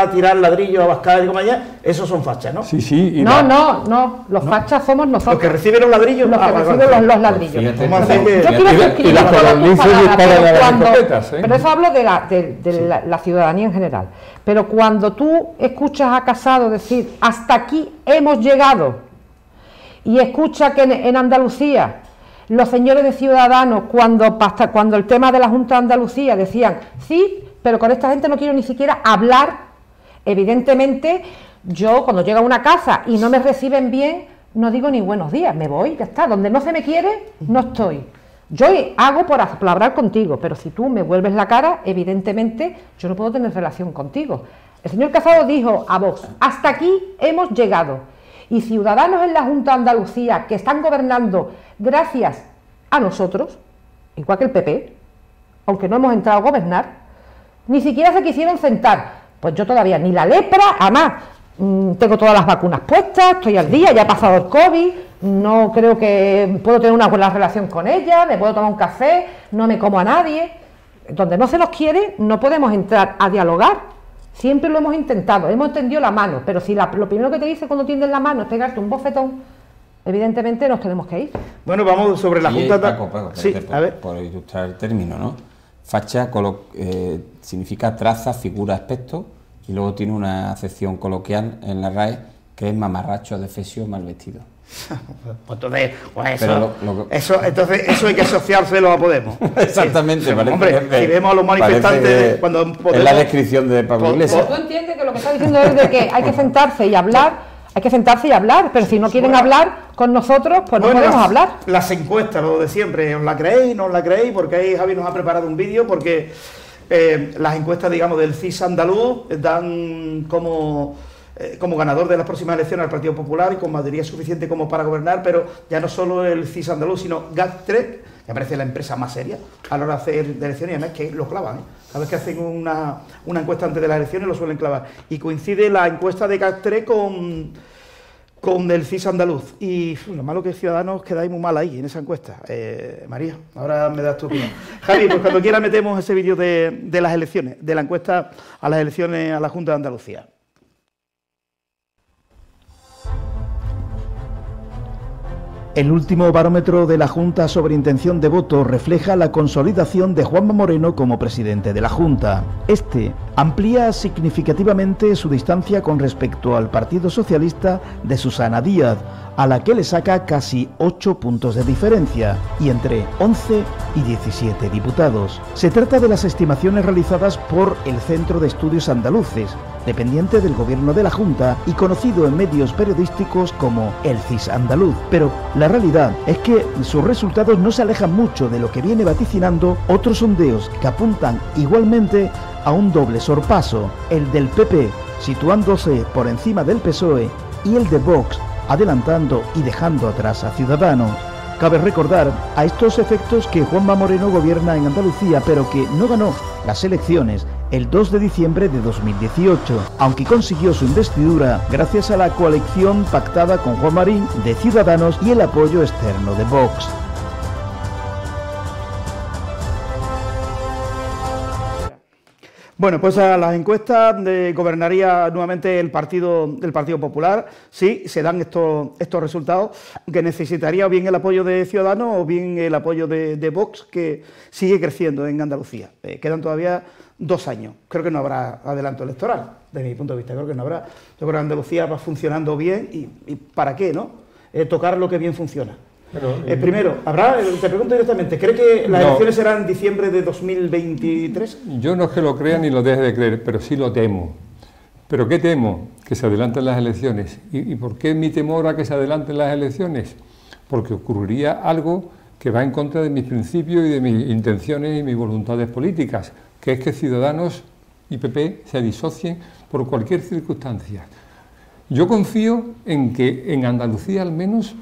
S1: a tirar ladrillos, a Bascar y como allá, esos son fachas, ¿no?
S3: Sí.
S4: No, los fachas somos nosotros.
S1: Los que reciben los ladrillos.
S4: Los que reciben los ladrillos.
S1: ¿Cómo hacer que...?
S4: Yo quiero suscribir
S3: las codornices disparan a las escopetas, ¿eh?
S4: Pero eso hablo de la ciudadanía en general. Pero cuando tú escuchas a Casado decir, hasta aquí hemos llegado, y escucha que en Andalucía los señores de Ciudadanos, cuando el tema de la Junta de Andalucía decían, sí, pero con esta gente no quiero ni siquiera hablar, evidentemente yo cuando llego a una casa y no me reciben bien, no digo ni buenos días, me voy, ya está, donde no se me quiere, no estoy. Yo hago por hablar contigo, pero si tú me vuelves la cara, evidentemente yo no puedo tener relación contigo. El señor Casado dijo a Vox, hasta aquí hemos llegado. Y Ciudadanos en la Junta de Andalucía, que están gobernando gracias a nosotros, igual que el PP, aunque no hemos entrado a gobernar, ni siquiera se quisieron sentar. Pues yo todavía, ni la lepra, además, tengo todas las vacunas puestas, estoy al día, ya ha pasado el COVID, no creo que puedo tener una buena relación con ella, me puedo tomar un café, no me como a nadie. Donde no se nos quiere, no podemos entrar a dialogar. Siempre lo hemos intentado, hemos tendido la mano, pero si lo primero que te dice cuando tiendes la mano es pegarte un bofetón, evidentemente nos tenemos que ir.
S1: Bueno, vamos sobre la Junta...
S2: Paco,
S1: sí, a ver.
S2: Por ilustrar el término, ¿no? Facha significa traza, figura, aspecto, y luego tiene una acepción coloquial en la RAE que es mamarracho, defesio, mal vestido.
S1: Entonces,
S2: Pero
S1: eso hay que asociárselo a Podemos.
S2: Exactamente,
S1: sí, hombre, si vemos a los manifestantes cuando Podemos,
S2: es la descripción de Pablo Iglesias.
S4: Tú entiendes que lo que está diciendo es de que hay que sentarse y hablar, pero si no quieren hablar con nosotros, pues no podemos hablar.
S1: Las encuestas, lo de siempre, ¿os la creéis? ¿No os la creéis? Porque ahí Javi nos ha preparado un vídeo, porque Las encuestas, digamos, del CIS andaluz dan como ganador de las próximas elecciones al Partido Popular y con mayoría suficiente como para gobernar, pero ya no solo el CIS andaluz, sino GAT3, que parece la empresa más seria a la hora de hacer elecciones, y además que lo clavan, ¿eh? Cada vez que hacen una encuesta antes de las elecciones lo suelen clavar. Y coincide la encuesta de GAT3 con el CIS andaluz. Y lo malo que Ciudadanos quedáis muy mal ahí, en esa encuesta. María, ahora me das tu opinión. Javi, pues cuando quiera metemos ese vídeo de las elecciones, de la encuesta a las elecciones a la Junta de Andalucía. El último barómetro de la Junta sobre intención de voto refleja la consolidación de Juanma Moreno como presidente de la Junta. Este amplía significativamente su distancia con respecto al Partido Socialista de Susana Díaz, a la que le saca casi 8 puntos de diferencia, y entre 11 y 17 diputados. Se trata de las estimaciones realizadas por el Centro de Estudios Andaluces, dependiente del Gobierno de la Junta y conocido en medios periodísticos como el CIS andaluz. Pero la realidad es que sus resultados no se alejan mucho de lo que viene vaticinando otros sondeos que apuntan igualmente a un doble sorpaso, el del PP situándose por encima del PSOE y el de Vox adelantando y dejando atrás a Ciudadanos. Cabe recordar a estos efectos que Juanma Moreno gobierna en Andalucía, pero que no ganó las elecciones el 2 de diciembre de 2018, aunque consiguió su investidura gracias a la coalición pactada con Juan Marín de Ciudadanos y el apoyo externo de Vox. Bueno, pues a las encuestas gobernaría nuevamente el Partido Popular, sí, se dan estos resultados, que necesitaría o bien el apoyo de Ciudadanos o bien el apoyo de Vox, que sigue creciendo en Andalucía. Quedan todavía 2 años, creo que no habrá adelanto electoral, desde mi punto de vista, creo que no habrá. Yo creo que Andalucía va funcionando bien y ¿para qué, no? Tocar lo que bien funciona. Pero, primero, te pregunto directamente, ¿cree que las elecciones serán en diciembre de 2023?
S3: Yo no es que lo crea ni lo deje de creer, pero sí lo temo. ¿Pero qué temo? Que se adelanten las elecciones. ¿Y por qué mi temor a que se adelanten las elecciones? Porque ocurriría algo que va en contra de mis principios y de mis intenciones y mis voluntades políticas, que es que Ciudadanos y PP se disocien por cualquier circunstancia. Yo confío en que en Andalucía al menos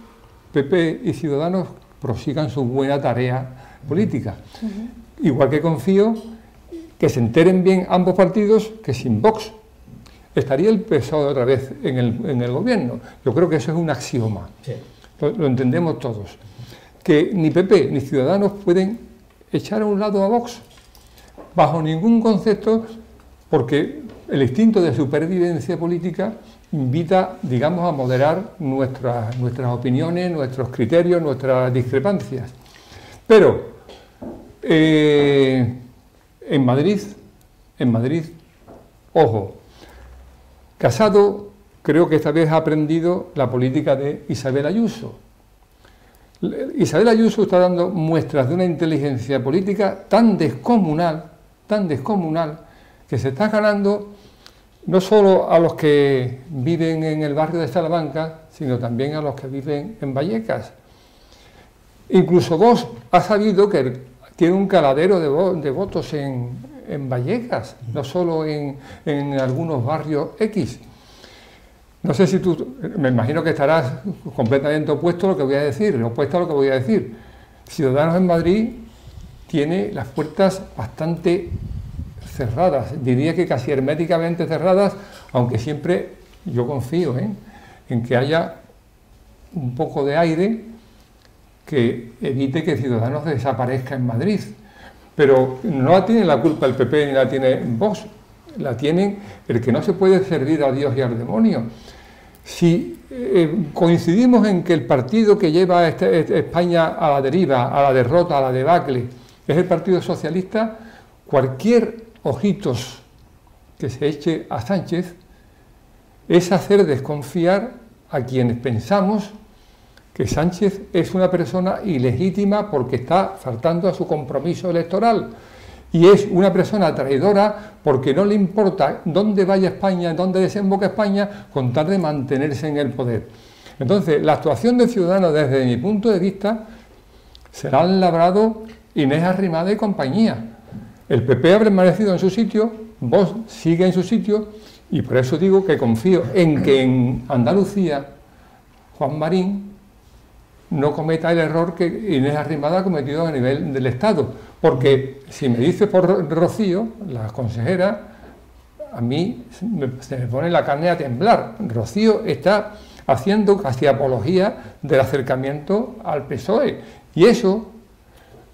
S3: PP y Ciudadanos prosigan su buena tarea política. Igual que confío que se enteren bien ambos partidos que sin Vox estaría el PSOE otra vez en el gobierno. Yo creo que eso es un axioma. Sí. Lo entendemos todos. Que ni PP ni Ciudadanos pueden echar a un lado a Vox bajo ningún concepto, porque el instinto de supervivencia política invita, digamos, a moderar nuestras opiniones, nuestros criterios, nuestras discrepancias. Pero en Madrid, ojo, Casado creo que esta vez ha aprendido la política de Isabel Ayuso. Isabel Ayuso está dando muestras de una inteligencia política tan descomunal, que se está ganando no solo a los que viven en el barrio de Salamanca, sino también a los que viven en Vallecas. Incluso Vox ha sabido que tiene un caladero de votos en Vallecas, no solo en algunos barrios X. No sé si tú, me imagino que estarás completamente opuesto a lo que voy a decir, Ciudadanos en Madrid tiene las puertas bastante cerradas, diría que casi herméticamente cerradas, aunque siempre yo confío en que haya un poco de aire que evite que Ciudadanos desaparezca en Madrid. Pero no tiene la culpa el PP ni la tiene Vox, la tienen el que no se puede servir a Dios y al demonio. Si coincidimos en que el partido que lleva a España a la deriva, a la derrota, a la debacle, es el Partido Socialista, cualquier ojitos que se eche a Sánchez es hacer desconfiar a quienes pensamos que Sánchez es una persona ilegítima porque está faltando a su compromiso electoral y es una persona traidora porque no le importa dónde vaya España, dónde desemboca España, con tal de mantenerse en el poder. Entonces, la actuación de Ciudadanos, desde mi punto de vista, será labrado Inés Arrimada y compañía. El PP ha permanecido en su sitio, Vox sigue en su sitio, y por eso digo que confío en que en Andalucía Juan Marín no cometa el error que Inés Arrimadas ha cometido a nivel del Estado. Porque si me dice por Rocío, la consejera, a mí se me pone la carne a temblar. Rocío está haciendo casi apología del acercamiento al PSOE. Y eso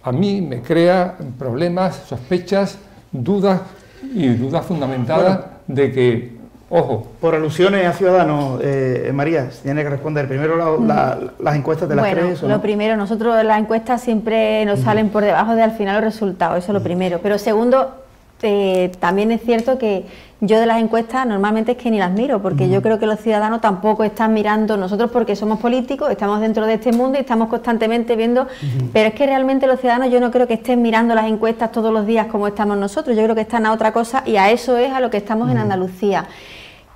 S3: a mí me crea problemas, sospechas, dudas y dudas fundamentadas de que, ojo.
S1: Por alusiones a Ciudadanos, María, tiene que responder. Primero las encuestas de las crees.
S5: Lo primero, nosotros las encuestas siempre nos salen por debajo de al final los resultados, eso es lo primero. Pero segundo, también es cierto que yo de las encuestas normalmente es que ni las miro, porque yo creo que los ciudadanos tampoco están mirando, nosotros porque somos políticos, estamos dentro de este mundo y estamos constantemente viendo, pero es que realmente los ciudadanos yo no creo que estén mirando las encuestas todos los días como estamos nosotros, yo creo que están a otra cosa y a eso es a lo que estamos en Andalucía.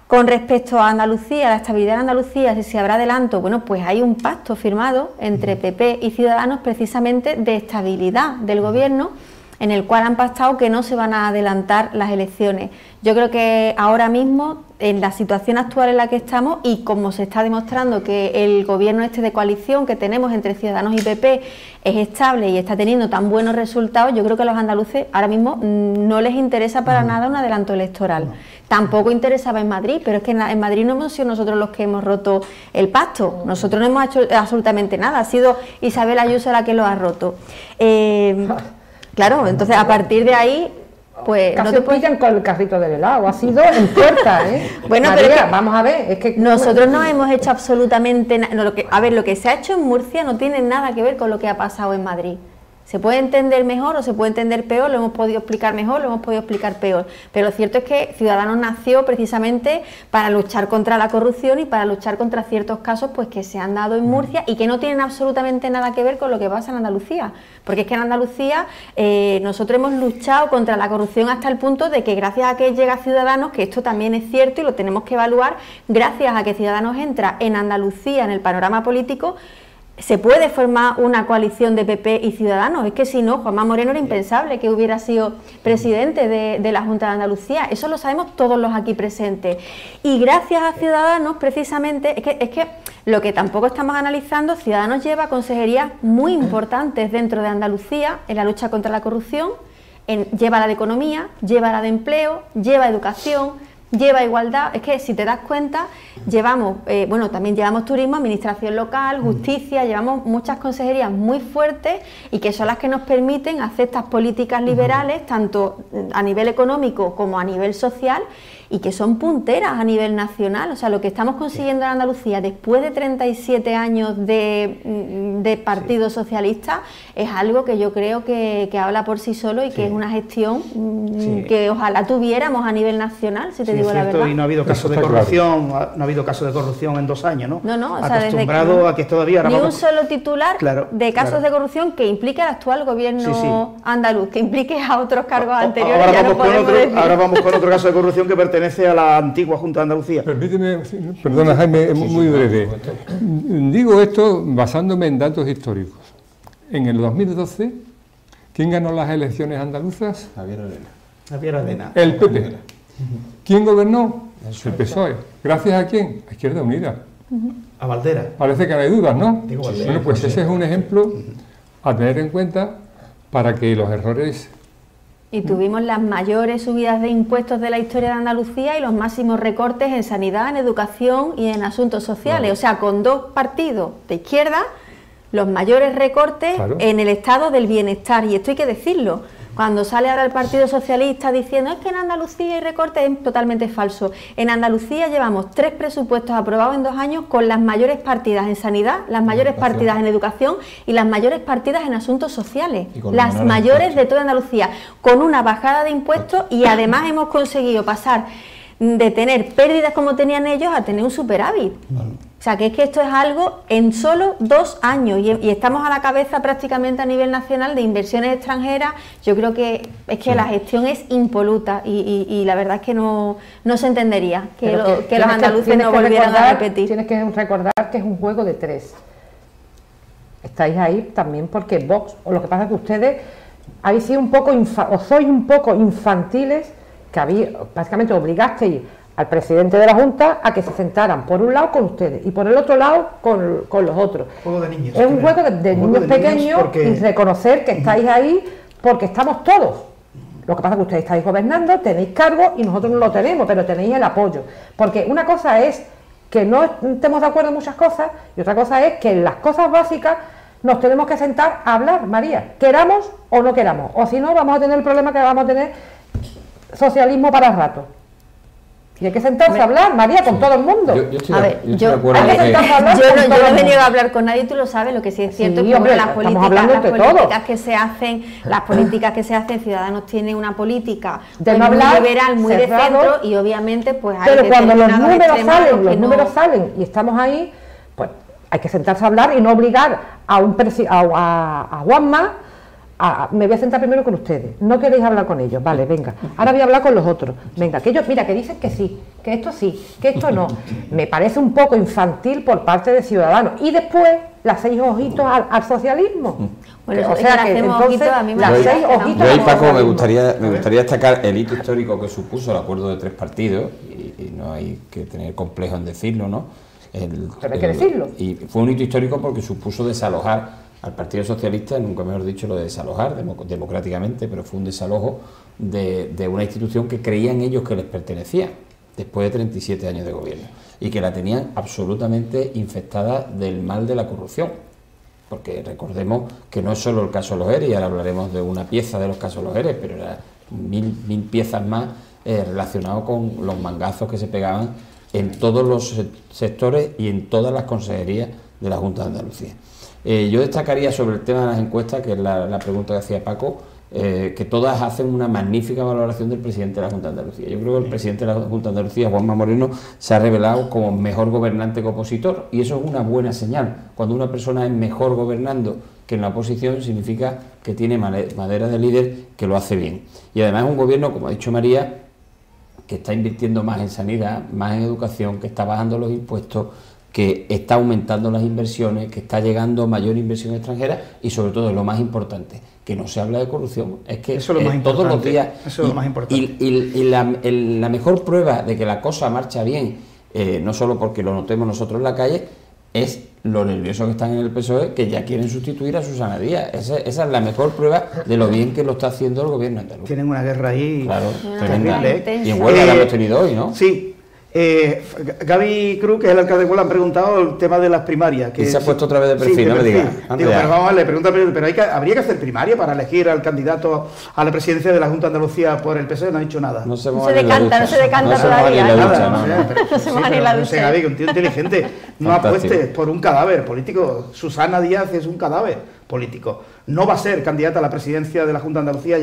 S5: Con respecto a Andalucía, la estabilidad en Andalucía, si se habrá adelanto, bueno, pues hay un pacto firmado entre PP y Ciudadanos precisamente de estabilidad del gobierno, en el cual han pactado que no se van a adelantar las elecciones. Yo creo que ahora mismo, en la situación actual en la que estamos y como se está demostrando que el gobierno de coalición que tenemos entre Ciudadanos y PP es estable y está teniendo tan buenos resultados, yo creo que a los andaluces ahora mismo no les interesa para nada un adelanto electoral. Tampoco interesaba en Madrid, pero es que en Madrid no hemos sido nosotros los que hemos roto el pacto. Nosotros no hemos hecho absolutamente nada, ha sido Isabel Ayuso la que lo ha roto. Claro, entonces a partir de ahí, pues
S4: casi no te pillan con el carrito del helado, ha sido en puerta,
S5: Bueno,
S4: María,
S5: pero es que
S4: vamos a ver, es que
S5: nosotros no hemos hecho absolutamente nada. A ver, lo que se ha hecho en Murcia no tiene nada que ver con lo que ha pasado en Madrid. Se puede entender mejor o se puede entender peor, lo hemos podido explicar mejor, lo hemos podido explicar peor. Pero lo cierto es que Ciudadanos nació precisamente para luchar contra la corrupción y para luchar contra ciertos casos pues que se han dado en Murcia y que no tienen absolutamente nada que ver con lo que pasa en Andalucía. Porque es que en Andalucía nosotros hemos luchado contra la corrupción hasta el punto de que gracias a que llega Ciudadanos, que esto también es cierto y lo tenemos que evaluar, gracias a que Ciudadanos entra en Andalucía en el panorama político, se puede formar una coalición de PP y Ciudadanos. Es que si no, Juanma Moreno era impensable que hubiera sido presidente de la Junta de Andalucía. Eso lo sabemos todos los aquí presentes. Y gracias a Ciudadanos, precisamente, es que lo que tampoco estamos analizando, Ciudadanos lleva consejerías muy importantes dentro de Andalucía en la lucha contra la corrupción, lleva la de economía, lleva la de empleo, lleva educación, lleva igualdad. Es que si te das cuenta, llevamos, bueno, también llevamos turismo, administración local, justicia, llevamos muchas consejerías muy fuertes y que son las que nos permiten hacer estas políticas liberales, tanto a nivel económico como a nivel social, y que son punteras a nivel nacional. O sea, lo que estamos consiguiendo en Andalucía después de 37 años de Partido Socialista es algo que yo creo que habla por sí solo y que es una gestión que ojalá tuviéramos a nivel nacional, si te digo la verdad.
S1: Y no ha habido caso de corrupción, no ha habido caso de corrupción en 2 años, ¿no?
S5: No, o sea,
S1: acostumbrado a que todavía
S5: ni un solo titular de casos de corrupción que implique al actual gobierno andaluz, que implique a otros cargos anteriores.
S1: Ahora vamos con otro caso de corrupción que pertenece a la antigua Junta de Andalucía.
S3: Permíteme, perdona Jaime, es muy breve. Digo esto basándome en datos históricos. En el 2012, ¿quién ganó las elecciones andaluzas?
S2: Javier Arena.
S3: El PP. ¿Quién gobernó? El PSOE. ¿Gracias a quién? A Izquierda Unida.
S1: A Valdera.
S3: Parece que no hay dudas, ¿no? Bueno, pues ese es un ejemplo a tener en cuenta para que los errores...
S5: Y tuvimos las mayores subidas de impuestos de la historia de Andalucía y los máximos recortes en sanidad, en educación y en asuntos sociales. O sea, con 2 partidos de izquierda, los mayores recortes en el estado del bienestar. Y esto hay que decirlo. Cuando sale ahora el Partido Socialista diciendo es que en Andalucía hay recortes, es totalmente falso. En Andalucía llevamos 3 presupuestos aprobados en 2 años con las mayores partidas en sanidad, las mayores partidas en educación y las mayores partidas en asuntos sociales. Las mayores de toda Andalucía, con una bajada de impuestos y además hemos conseguido pasar de tener pérdidas como tenían ellos a tener un superávit. O sea, que es que esto es algo en solo 2 años y estamos a la cabeza prácticamente a nivel nacional de inversiones extranjeras. Yo creo que es que la gestión es impoluta y la verdad es que no se entendería que los andaluces no volvieran a repetir.
S4: Tienes que recordar que es un juego de 3. Estáis ahí también porque Vox, o lo que pasa es que ustedes habéis sido un poco, o sois un poco infantiles, que básicamente obligasteis al presidente de la Junta a que se sentaran por un lado con ustedes y por el otro lado con los otros.
S1: Juego de niños.
S4: Es un juego de niños pequeños porque... y reconocer que estáis ahí porque estamos todos. Lo que pasa es que ustedes estáis gobernando, tenéis cargo y nosotros no lo tenemos, pero tenéis el apoyo. Porque una cosa es que no estemos de acuerdo en muchas cosas y otra cosa es que en las cosas básicas nos tenemos que sentar a hablar, María, queramos o no queramos, o si no vamos a tener el problema que vamos a tener socialismo para el rato. Y hay que sentarse a hablar, María, con todo el mundo.
S5: Yo no he venido a hablar con nadie, tú lo sabes, lo que sí es cierto es que
S4: hombre,
S5: las políticas que se hacen, Ciudadanos tiene una política
S4: de
S5: muy
S4: hablar,
S5: liberal, muy
S4: cerrado,
S5: de centro, y obviamente pues hay
S4: pero cuando los números
S5: no...
S4: salen y estamos ahí, pues hay que sentarse a hablar y no obligar a Juanma. Me voy a sentar primero con ustedes, no queréis hablar con ellos, vale, venga, ahora voy a hablar con los otros, venga, que ellos, mira, que dicen que sí, que esto no, me parece un poco infantil por parte de Ciudadanos, y después las 6 ojitos al socialismo.
S5: Bueno,
S4: o sea que entonces
S5: las 6
S4: ojitos.
S2: Yo ahí, Paco, me gustaría destacar el hito histórico que supuso el acuerdo de 3 partidos, y no hay que tener complejo en decirlo, ¿no?
S4: Pero hay que decirlo.
S2: Y fue un hito histórico porque supuso desalojar al Partido Socialista, nunca mejor dicho lo de desalojar democráticamente, pero fue un desalojo de una institución que creían ellos que les pertenecía, después de 37 años de gobierno, y que la tenían absolutamente infectada del mal de la corrupción, porque recordemos que no es solo el caso Los Eres, y ahora hablaremos de una pieza de los casos Los Eres, pero eran mil piezas más relacionados con los mangazos que se pegaban en todos los sectores y en todas las consejerías de la Junta de Andalucía. Yo destacaría sobre el tema de las encuestas, que es la pregunta que hacía Paco, que todas hacen una magnífica valoración del presidente de la Junta de Andalucía. Yo creo que el presidente de la Junta de Andalucía, Juanma Moreno, se ha revelado como mejor gobernante que opositor, y eso es una buena señal. Cuando una persona es mejor gobernando que en la oposición, significa que tiene madera de líder, que lo hace bien. Y además es un gobierno, como ha dicho María, que está invirtiendo más en sanidad, más en educación, que está bajando los impuestos, que está aumentando las inversiones, que está llegando mayor inversión extranjera y sobre todo, lo más importante, que no se habla de corrupción. Es que
S1: eso es lo más
S2: todos los días...
S1: Eso es lo más importante.
S2: Y la mejor prueba de que la cosa marcha bien, no solo porque lo notemos nosotros en la calle, es lo nerviosos que están en el PSOE, que ya quieren sustituir a Susana Díaz. Esa es la mejor prueba de lo bien que lo está haciendo el gobierno andaluz.
S1: Tienen una guerra ahí.
S2: Claro,
S1: tremenda.
S2: Y en Huelva la hemos tenido hoy, ¿no?
S1: Sí. Gaby Cruz, que es el alcalde de Huelva, han preguntado el tema de las primarias. Que
S2: y se ha puesto otra vez de perfil, sí, no me digas.
S1: Digo, pero vamos, le pregunta, pero habría que hacer primaria para elegir al candidato a la presidencia de la Junta de Andalucía por el PSOE. No ha dicho nada.
S5: No se decanta todavía.
S1: No se va ni la ducha. No sé, Gaby, que un tío inteligente. No apuestes por un cadáver político. Susana Díaz es un cadáver político. No va a ser candidata a la presidencia de la Junta de Andalucía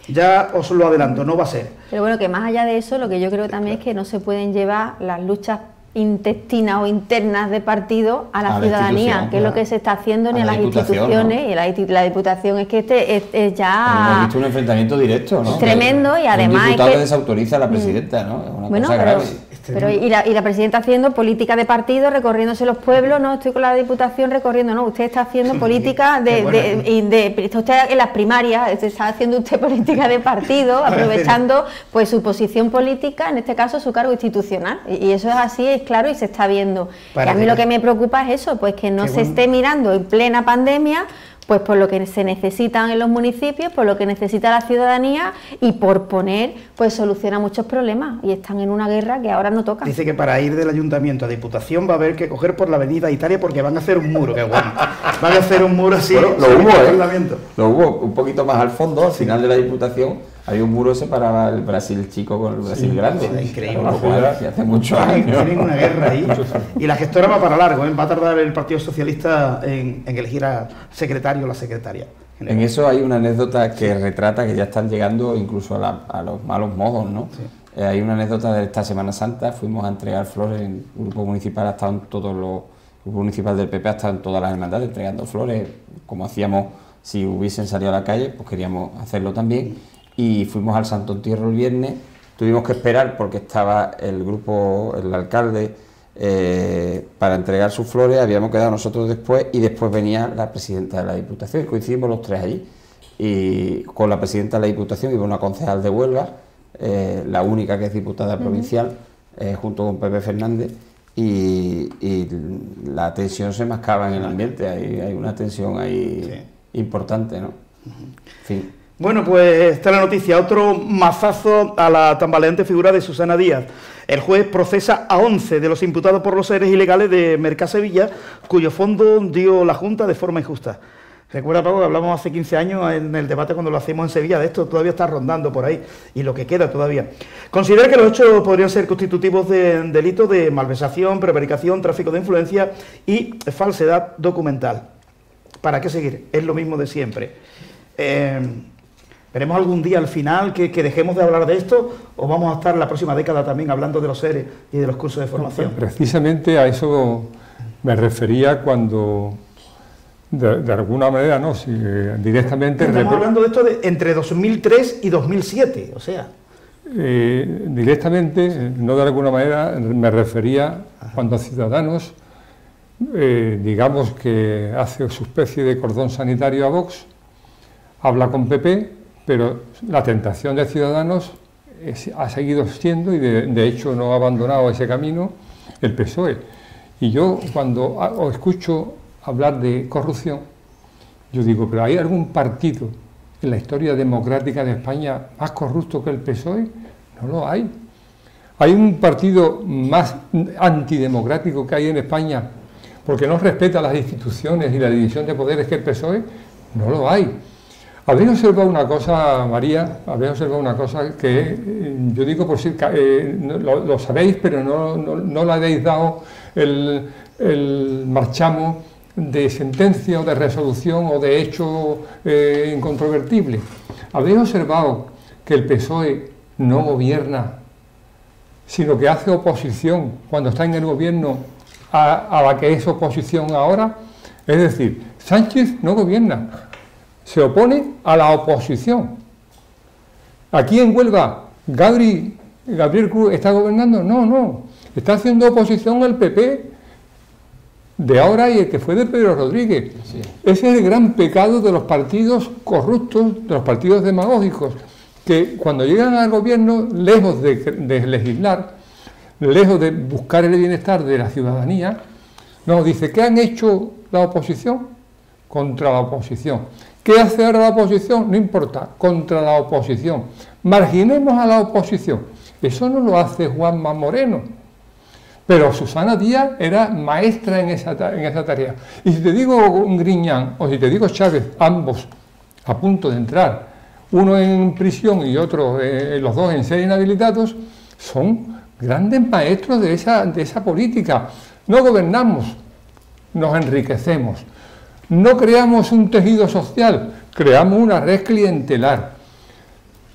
S1: ya os lo adelanto, no va a ser.
S5: Pero bueno, que más allá de eso, lo que yo creo también es que no se pueden llevar las luchas intestinas o internas de partido a la ciudadanía, que es lo que se está haciendo ni a las instituciones, ¿no? Y la Diputación es que es ya...
S2: Hemos visto un enfrentamiento directo, ¿no?
S5: Tremendo, y además...
S2: Un diputado que desautoriza a la presidenta, ¿no? Es una cosa grave.
S5: Pero y la presidenta haciendo política de partido, recorriéndose los pueblos, no estoy con la Diputación recorriendo, no, usted está haciendo política usted en las primarias, está haciendo usted política de partido, aprovechando pues su posición política, en este caso su cargo institucional, y eso es así, es claro, y se está viendo. Y a mí lo que me preocupa es eso, pues que no se esté mirando en plena pandemia, pues por lo que se necesitan en los municipios, por lo que necesita la ciudadanía, y por poner pues solución a muchos problemas, y están en una guerra que ahora no toca.
S1: Dice que para ir del ayuntamiento a Diputación va a haber que coger por la avenida Italia porque van a hacer un muro, que bueno, van a hacer un muro así.
S2: Bueno, lo hubo un poquito más al fondo, al final de la Diputación. Había un muro que separaba el Brasil chico con el Brasil grande.
S1: Es increíble.
S2: Hace muchos años.
S1: Tienen una guerra ahí. Y la gestora va para largo, ¿eh? Va a tardar el Partido Socialista en elegir al secretario o la secretaria.
S2: En eso hay una anécdota que retrata que ya están llegando incluso a los malos modos, ¿no? Sí. Hay una anécdota de esta Semana Santa. Fuimos a entregar flores en el grupo municipal, el grupo municipal del PP ha estado en todas las hermandades entregando flores, como hacíamos si hubiesen salido a la calle, pues queríamos hacerlo también. Y fuimos al Santo Entierro el viernes, tuvimos que esperar porque estaba el alcalde para entregar sus flores, habíamos quedado nosotros después y después venía la presidenta de la Diputación y coincidimos los tres allí. y con la presidenta de la Diputación iba una concejal de Huelva, la única que es diputada provincial, junto con Pepe Fernández, y la tensión se mascaba en el ambiente, hay una tensión ahí importante, ¿no? En fin.
S1: Bueno, pues esta es la noticia, otro mazazo a la tambaleante figura de Susana Díaz. El juez procesa a 11 de los imputados por los seres ilegales de Mercá Sevilla, cuyo fondo dio la Junta de forma injusta. Recuerda, Pablo, que hablamos hace 15 años en el debate cuando lo hacemos en Sevilla, de esto todavía está rondando por ahí, y lo que queda todavía. Considera que los hechos podrían ser constitutivos de delitos de malversación, prevaricación, tráfico de influencia y falsedad documental. ¿Para qué seguir? Es lo mismo de siempre. ¿Veremos algún día al final que dejemos de hablar de esto o vamos a estar la próxima década también hablando de los seres y de los cursos de formación?
S3: Precisamente a eso me refería cuando, de alguna manera, no, si directamente...
S1: Estamos hablando de esto entre 2003 y 2007, o sea...
S3: directamente, no de alguna manera, me refería cuando Ciudadanos, digamos que hace su especie de cordón sanitario a Vox, habla con PP, pero la tentación de Ciudadanos ha seguido siendo, y de hecho no ha abandonado ese camino, el PSOE. Y yo cuando os escucho hablar de corrupción, yo digo, pero ¿hay algún partido en la historia democrática de España más corrupto que el PSOE? No lo hay. ¿Hay un partido más antidemocrático que hay en España porque no respeta las instituciones y la división de poderes que el PSOE? No lo hay. Habéis observado una cosa, María, habéis observado una cosa que yo digo por si lo sabéis, pero no le habéis dado el marchamo de sentencia o de resolución o de hecho incontrovertible. Habéis observado que el PSOE no gobierna, sino que hace oposición cuando está en el gobierno a la que es oposición ahora. Es decir, Sánchez no gobierna, se opone a la oposición. Aquí en Huelva, Gabriel Cruz está gobernando, no, está haciendo oposición al PP de ahora y el que fue de Pedro Rodríguez. Sí. Ese es el gran pecado de los partidos corruptos, de los partidos demagógicos, que cuando llegan al gobierno, lejos de legislar, lejos de buscar el bienestar de la ciudadanía, nos dice, ¿qué han hecho la oposición? Contra la oposición. ¿Qué hace ahora la oposición? No importa, contra la oposición. Marginemos a la oposición. Eso no lo hace Juanma Moreno. Pero Susana Díaz era maestra en esa tarea. Y si te digo Griñán o si te digo Chávez, ambos a punto de entrar, uno en prisión y otro, los dos en ser inhabilitados, son grandes maestros de esa política. No gobernamos, nos enriquecemos. No creamos un tejido social, creamos una red clientelar.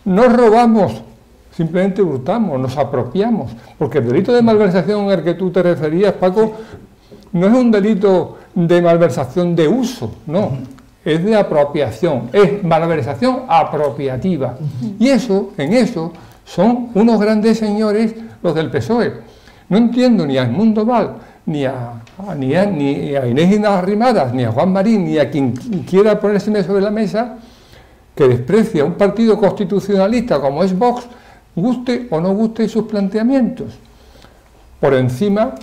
S3: No robamos, simplemente hurtamos, nos apropiamos. Porque el delito de malversación al que tú te referías, Paco, no es un delito de malversación de uso, no, es de apropiación, es malversación apropiativa. Y en eso son unos grandes señores los del PSOE. No entiendo ni a Edmundo Val, ni a Inés Arrimadas, ni a Juan Marín, ni a quien quiera ponérseme sobre la mesa, que desprecia un partido constitucionalista como es Vox, guste o no guste sus planteamientos. Por encima,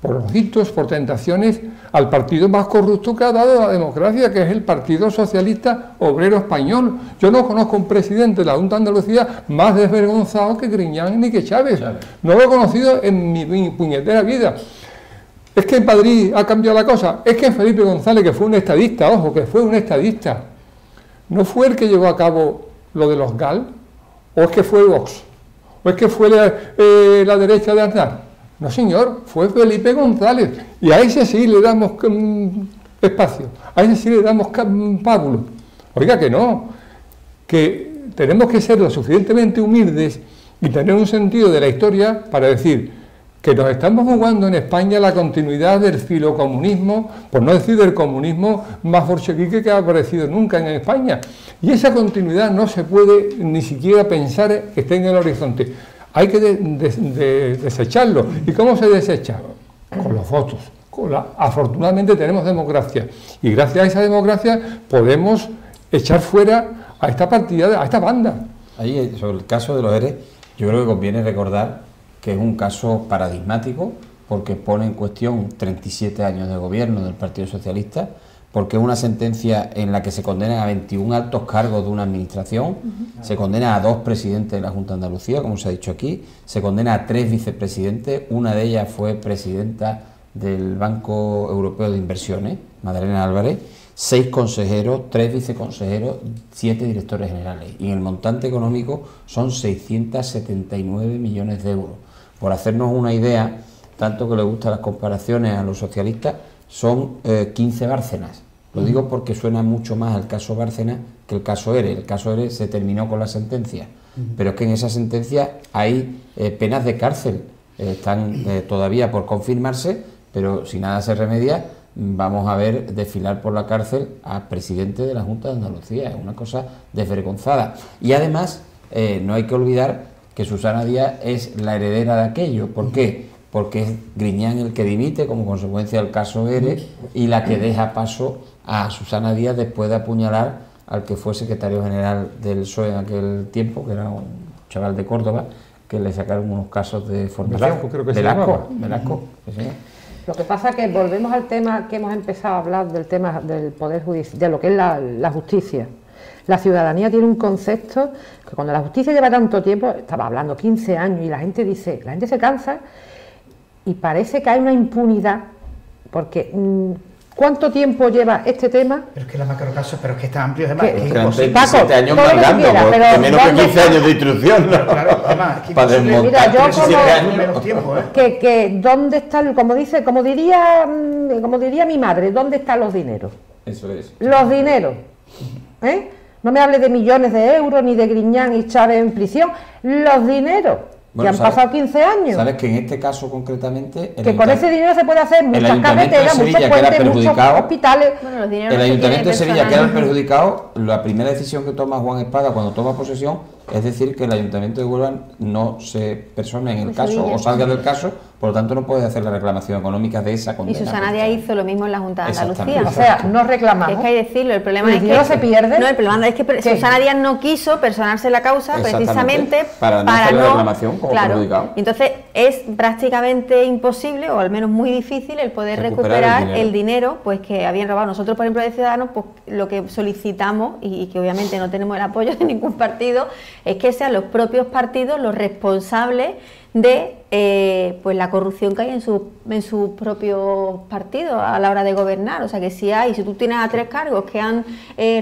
S3: por ojitos, por tentaciones, al partido más corrupto que ha dado la democracia, que es el Partido Socialista Obrero Español. Yo no conozco un presidente de la Junta de Andalucía más desvergonzado que Griñán ni que Chávez. No lo he conocido en mi puñetera vida. Es que en Madrid ha cambiado la cosa. Es que Felipe González, que fue un estadista, ojo, que fue un estadista, ¿no fue el que llevó a cabo lo de los GAL? ¿O es que fue Vox? ¿O es que fue la derecha de Aznar? No, señor, fue Felipe González. Y a ese sí le damos espacio, a ese sí le damos pábulo. Oiga, que no, que tenemos que ser lo suficientemente humildes y tener un sentido de la historia para decir que nos estamos jugando en España la continuidad del filocomunismo, por no decir del comunismo más bolchevique que ha aparecido nunca en España. Y esa continuidad no se puede ni siquiera pensar que esté en el horizonte. Hay que desecharlo. ¿Y cómo se desecha? Con los votos. Afortunadamente tenemos democracia. Y gracias a esa democracia podemos echar fuera a esta partida, a esta banda.
S2: Ahí, sobre el caso de los ERE, yo creo que conviene recordar que es un caso paradigmático, porque pone en cuestión 37 años de gobierno del Partido Socialista, porque es una sentencia en la que se condenan a 21 altos cargos de una administración, se condena a 2 presidentes de la Junta de Andalucía, como se ha dicho aquí, se condena a 3 vicepresidentes, una de ellas fue presidenta del Banco Europeo de Inversiones, Madalena Álvarez, 6 consejeros, 3 viceconsejeros, 7 directores generales, y en el montante económico son 679 millones de euros. Por hacernos una idea, tanto que le gustan las comparaciones a los socialistas, son 15 Bárcenas. Lo digo porque suena mucho más el caso Bárcenas que el caso ERE. El caso ERE se terminó con la sentencia, pero es que en esa sentencia hay penas de cárcel, están todavía por confirmarse, pero si nada se remedia, vamos a ver desfilar por la cárcel al presidente de la Junta de Andalucía. Es una cosa desvergonzada. Y además, no hay que olvidar que Susana Díaz es la heredera de aquello. ¿Por qué? Porque es Griñán el que dimite como consecuencia del caso ERE y la que deja paso a Susana Díaz después de apuñalar al que fue secretario general del PSOE en aquel tiempo, que era un chaval de Córdoba, que le sacaron unos casos de formación.
S3: Velasco, creo que
S2: Velasco, sí.
S4: Lo que pasa es que volvemos al tema que hemos empezado a hablar, del tema del Poder Judicial, de lo que es la justicia. La ciudadanía tiene un concepto que cuando la justicia lleva tanto tiempo, estaba hablando 15 años, y la gente se cansa y parece que hay una impunidad, porque ¿cuánto tiempo lleva este tema?
S1: Pero es que la macrocaso, pero es que está amplio, además.
S2: Que
S1: Paco,
S2: 37 años mandando,
S4: pero
S2: menos que 15 años de instrucción, ¿no?
S1: Claro, además,
S2: para desmontar 37 años.
S1: Menos tiempo,
S4: que ¿dónde están, como diría mi madre, dónde están los dineros?
S2: Eso es.
S4: Los dineros, ¿eh? No me hable de millones de euros, ni de Griñán y Chávez en prisión, los dineros.
S2: Bueno,
S4: que han pasado 15 años.
S2: Sabes que en este caso concretamente...
S4: Que con ese dinero se puede hacer muchas carreteras, muchos puentes, muchos hospitales.
S5: Bueno, los dineros
S2: el
S5: no
S2: Ayuntamiento de Sevilla, que era el
S5: personal.
S2: perjudicado, la primera decisión que toma Juan Espada cuando toma posesión es decir que el Ayuntamiento de Huelva no se persone en el
S5: De
S2: caso
S5: Sevilla.
S2: o salga del caso, por lo tanto no puede hacer la reclamación económica de esa condena.
S5: Y Susana Díaz hizo lo mismo en la Junta de Andalucía.
S4: O sea, no reclamamos.
S5: Es que hay que decirlo, el problema
S4: ¿El
S5: es
S4: dinero
S5: que
S4: se pierde?
S5: No, el problema es que
S4: ¿Qué?
S5: Susana Díaz no quiso personarse en la causa
S2: Exactamente,
S5: precisamente
S2: para no hacer la reclamación como
S5: claro.
S2: perjudicado.
S5: Entonces es prácticamente imposible, o al menos muy difícil, el poder recuperar el dinero pues que habían robado. Nosotros, por ejemplo, de Ciudadanos, pues lo que solicitamos, y que obviamente no tenemos el apoyo de ningún partido, es que sean los propios partidos los responsables de pues la corrupción que hay en sus propios partidos a la hora de gobernar. O sea que si tú tienes a 3 cargos que han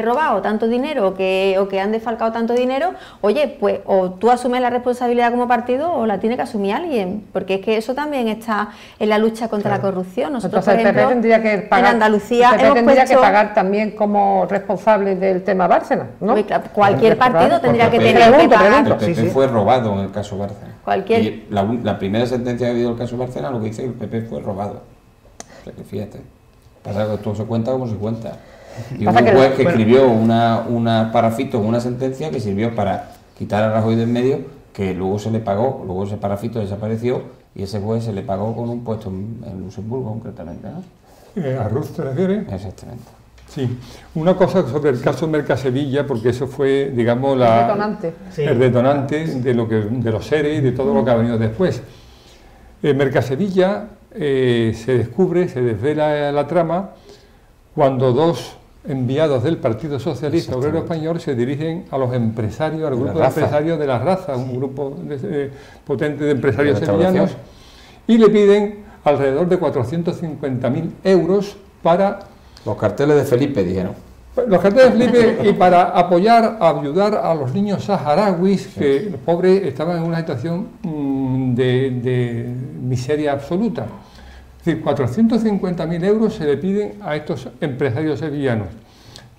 S5: robado tanto dinero o que han defalcado tanto dinero, oye, pues o tú asumes la responsabilidad como partido o la tiene que asumir alguien, porque es que eso también está en la lucha contra la corrupción. Nosotros,
S4: entonces,
S5: por ejemplo,
S4: el PP tendría que pagar,
S5: en Andalucía
S4: tendría que pagar también como responsable del tema Bárcenas, ¿no?
S5: Cualquier partido tendría que
S2: porque
S5: tener que pagar.
S2: El PP fue robado en el caso Bárcenas. Y la primera sentencia que ha habido el caso Bárcenas lo que dice que el PP fue robado. O sea que fíjate, pasa que todo se cuenta como se cuenta. Y hubo un juez que escribió una parafito en una sentencia que sirvió para quitar a Rajoy del medio, que luego se le pagó, luego ese parafito desapareció y ese juez se le pagó con un puesto en Luxemburgo concretamente, ¿no?
S3: ¿A Ruz te refieres?
S2: Exactamente.
S3: Sí, una cosa sobre el caso Mercasevilla, porque eso fue, digamos, el detonante de los ERE y de todo lo que ha venido después. Mercasevilla se desvela la trama cuando 2 enviados del Partido Socialista Obrero Español se dirigen a los empresarios, al grupo de empresarios de La Raza, un grupo potente de empresarios sevillanos, y le piden alrededor de 450.000 euros para...
S2: Los carteles de Felipe, dijeron.
S3: Los carteles de Felipe, y para ayudar a los niños saharauis, que los pobres estaban en una situación de miseria absoluta. Es decir, 450.000 euros se le piden a estos empresarios sevillanos.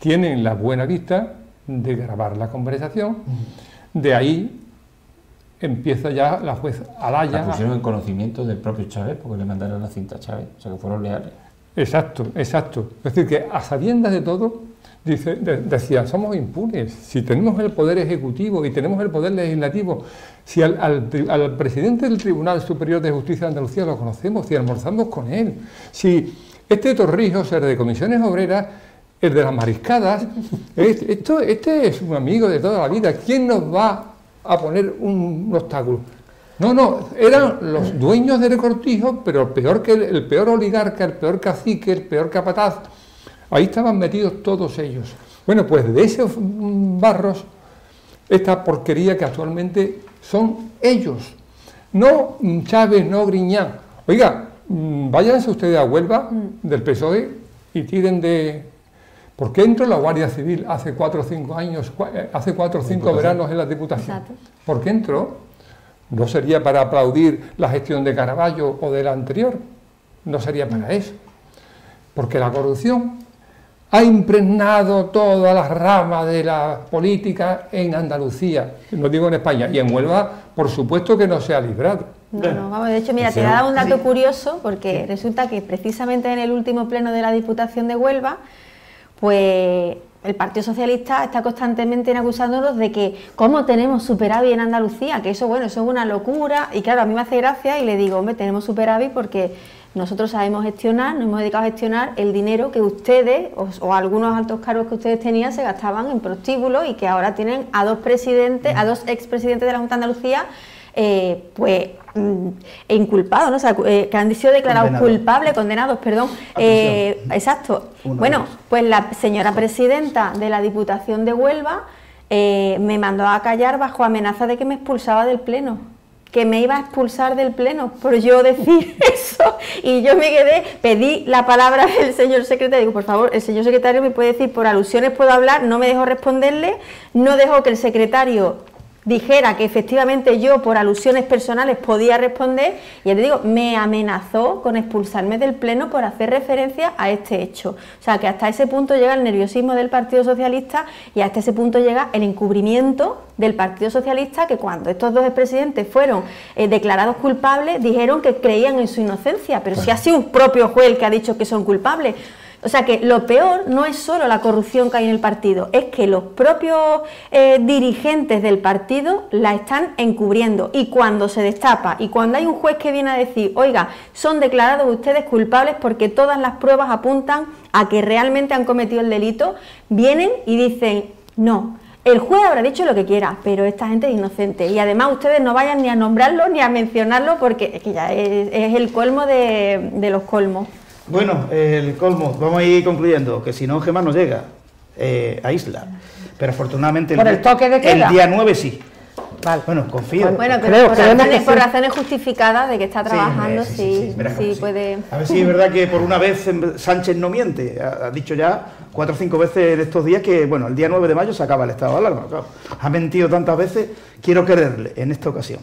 S3: Tienen la buena vista de grabar la conversación, de ahí empieza ya la juez Alaya.
S2: La pusieron en conocimiento del propio Chávez, porque le mandaron la cinta a Chávez, o sea que fueron leales.
S3: Exacto. Es decir, que a sabiendas de todo, decía, somos impunes. Si tenemos el poder ejecutivo y tenemos el poder legislativo, si al presidente del Tribunal Superior de Justicia de Andalucía lo conocemos, si almorzamos con él, si este Torrijos, el de Comisiones Obreras, el de las mariscadas. Este es un amigo de toda la vida. ¿Quién nos va a poner un obstáculo? No, eran los dueños del cortijo, pero el peor oligarca, el peor cacique, el peor capataz. Ahí estaban metidos todos ellos. Bueno, pues de esos barros, esta porquería que actualmente son ellos. No Chávez, no Griñán. Oiga, váyanse ustedes a Huelva del PSOE y tiren de... ¿Por qué entró la Guardia Civil hace 4 o 5 años, hace 4 o 5 veranos en la Diputación?
S5: Exacto.
S3: ¿Por qué entró? No sería para aplaudir la gestión de Caraballo o de la anterior, no sería para eso. Porque la corrupción ha impregnado todas las ramas de la política en Andalucía, no digo en España, y en Huelva, por supuesto que no se ha librado.
S5: No, vamos, de hecho, mira, te he dado un dato curioso, porque resulta que precisamente en el último pleno de la Diputación de Huelva, pues el Partido Socialista está constantemente acusándonos de que cómo tenemos superávit en Andalucía, que eso, bueno, eso es una locura, y claro, a mí me hace gracia y le digo, hombre, tenemos superávit porque nosotros sabemos gestionar, nos hemos dedicado a gestionar el dinero que ustedes o algunos altos cargos que ustedes tenían se gastaban en prostíbulos y que ahora tienen a dos expresidentes de la Junta de Andalucía inculpados, ¿no? O sea, que han sido declarados condenados, perdón. Exacto. Bueno, pues la señora presidenta de la Diputación de Huelva me mandó a callar bajo amenaza de que me expulsaba del Pleno, que me iba a expulsar del Pleno por yo decir eso, y yo me quedé, pedí la palabra del señor secretario, digo, por favor, el señor secretario me puede decir, por alusiones puedo hablar, no me dejó responderle, no dejó que el secretario dijera que efectivamente yo por alusiones personales podía responder, y ya te digo, me amenazó con expulsarme del Pleno por hacer referencia a este hecho. O sea, que hasta ese punto llega el nerviosismo del Partido Socialista y hasta ese punto llega el encubrimiento del Partido Socialista, que cuando estos dos expresidentes fueron declarados culpables, dijeron que creían en su inocencia, pero si ha sido un propio juez el que ha dicho que son culpables. O sea que lo peor no es solo la corrupción que hay en el partido, es que los propios dirigentes del partido la están encubriendo, y cuando se destapa y cuando hay un juez que viene a decir, oiga, son declarados ustedes culpables porque todas las pruebas apuntan a que realmente han cometido el delito, vienen y dicen, no, el juez habrá dicho lo que quiera, pero esta gente es inocente, y además ustedes no vayan ni a nombrarlo ni a mencionarlo porque es que ya es el colmo de los colmos.
S1: Bueno, el colmo, vamos a ir concluyendo, que si no Gemma no llega a Isla, pero afortunadamente
S4: ¿por el toque de queda?
S1: El día 9 sí.
S4: Vale.
S1: Bueno, confío.
S5: Bueno, pero por razones justificadas de que está trabajando, sí, puede...
S1: A ver si es verdad que por una vez Sánchez no miente, ha dicho ya 4 o 5 veces en estos días que, bueno, el día 9 de mayo se acaba el estado de alarma, claro. Ha mentido tantas veces, quiero creerle en esta ocasión.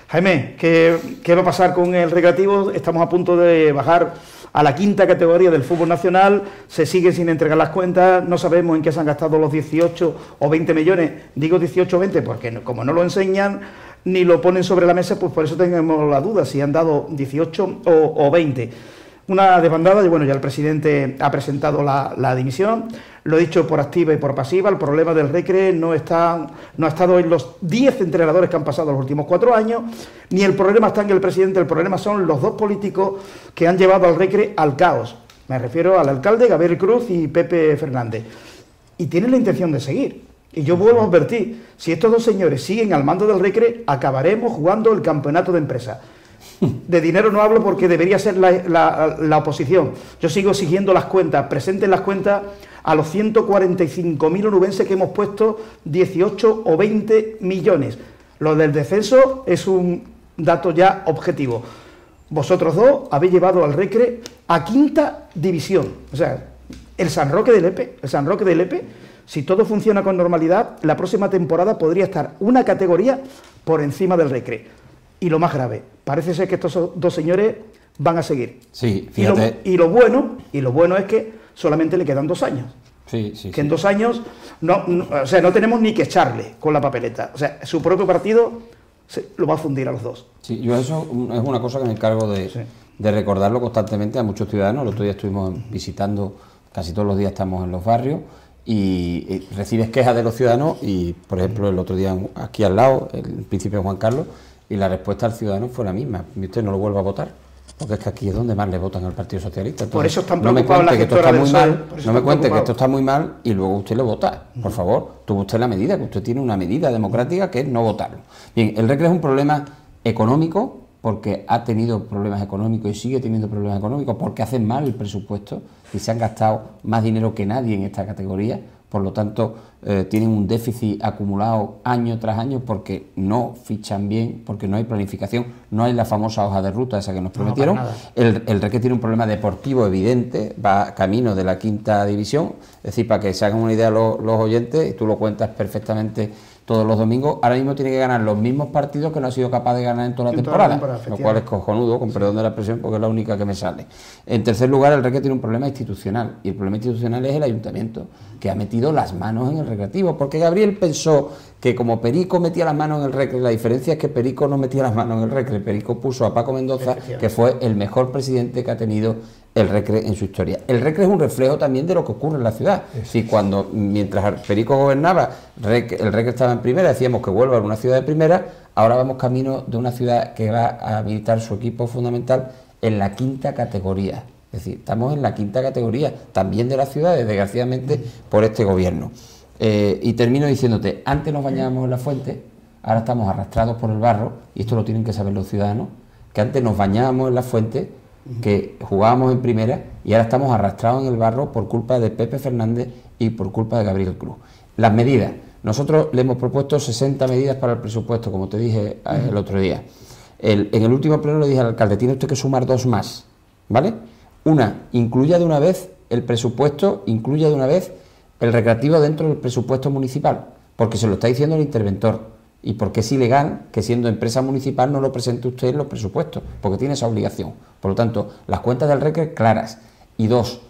S1: Jaime, ¿qué va a pasar con el Recreativo? Estamos a punto de bajar a la 5ª categoría del fútbol nacional, se siguen sin entregar las cuentas, no sabemos en qué se han gastado los 18 o 20 millones, digo 18 o 20 porque como no lo enseñan ni lo ponen sobre la mesa, pues por eso tenemos la duda si han dado 18 o 20. Una desbandada, y bueno, ya el presidente ha presentado la dimisión, lo he dicho por activa y por pasiva, el problema del Recre no ha estado en los 10 entrenadores que han pasado los últimos 4 años, ni el problema está en el presidente, el problema son los 2 políticos que han llevado al Recre al caos. Me refiero al alcalde Gabriel Cruz y Pepe Fernández. Y tienen la intención de seguir. Y yo vuelvo a advertir, si estos 2 señores siguen al mando del Recre, acabaremos jugando el campeonato de empresa. De dinero no hablo porque debería ser la oposición. Yo sigo siguiendo las cuentas, presenten las cuentas a los 145.000 onubenses que hemos puesto 18 o 20 millones. Lo del descenso es un dato ya objetivo. Vosotros 2 habéis llevado al Recre a 5ª división. O sea, el San Roque del Epe, si todo funciona con normalidad, la próxima temporada podría estar una categoría por encima del Recre. Y lo más grave, parece ser que estos 2 señores van a seguir.
S2: Sí, fíjate.
S1: Y lo bueno es que solamente le quedan 2 años.
S2: Sí,
S1: que en 2 años o sea, no tenemos ni que echarle con la papeleta. O sea, su propio partido lo va a fundir a los 2.
S2: Sí, yo eso es una cosa que me encargo de recordarlo constantemente a muchos ciudadanos. El otro día estuvimos visitando, casi todos los días estamos en los barrios, y recibes quejas de los ciudadanos, y por ejemplo el otro día aquí al lado, el príncipe Juan Carlos, y la respuesta al ciudadano fue la misma: ¿y usted no lo vuelve a votar? Porque es que aquí es donde más le votan al Partido Socialista. Entonces,
S1: por eso están
S2: no me
S1: preocupados
S2: cuente
S1: las
S2: que esto está
S1: gestoras
S2: muy
S1: del
S2: mal,
S1: PSOE,
S2: no me cuente que esto está muy mal y luego usted lo vota. Por favor, tuvo usted la medida, que usted tiene una medida democrática que es no votarlo. Bien, el RECRE es un problema económico, porque ha tenido problemas económicos y sigue teniendo problemas económicos, porque hacen mal el presupuesto y se han gastado más dinero que nadie en esta categoría. Por lo tanto, tienen un déficit acumulado año tras año porque no fichan bien, porque no hay planificación, no hay la famosa hoja de ruta esa que nos prometieron.
S1: No,
S2: el RECRE tiene un problema deportivo evidente, va camino de la 5ª división, es decir, para que se hagan una idea los oyentes, y tú lo cuentas perfectamente todos los domingos, ahora mismo tiene que ganar los mismos partidos que no ha sido capaz de ganar en toda la temporada, lo cual es cojonudo, con perdón de la expresión, porque es la única que me sale. En tercer lugar, el RECRE tiene un problema institucional, y el problema institucional es el ayuntamiento, que ha metido las manos en el recreativo, porque Gabriel pensó que como Perico metía las manos en el RECRE, la diferencia es que Perico no metía las manos en el RECRE, Perico puso a Paco Mendoza, que fue el mejor presidente que ha tenido el RECRE en su historia. El RECRE es un reflejo también de lo que ocurre en la ciudad. Si mientras Perico gobernaba, el RECRE estaba en primera, decíamos que vuelva a una ciudad de primera, ahora vamos camino de una ciudad que va a habilitar su equipo fundamental en la 5ª categoría. Es decir, estamos en la 5ª categoría, también de las ciudades, desgraciadamente, por este gobierno. Y termino diciéndote, antes nos bañábamos en la fuente, ahora estamos arrastrados por el barro, y esto lo tienen que saber los ciudadanos, que antes nos bañábamos en la fuente, que jugábamos en primera, y ahora estamos arrastrados en el barro por culpa de Pepe Fernández y por culpa de Gabriel Cruz. Las medidas. Nosotros le hemos propuesto 60 medidas para el presupuesto, como te dije el otro día. En el último pleno le dije al alcalde, tiene usted que sumar 2 más, ¿vale? Una, incluya de una vez el presupuesto, incluya de una vez el recreativo dentro del presupuesto municipal, porque se lo está diciendo el interventor, y porque es ilegal que siendo empresa municipal no lo presente usted en los presupuestos, porque tiene esa obligación. Por lo tanto, las cuentas del RECRE claras. Y 2,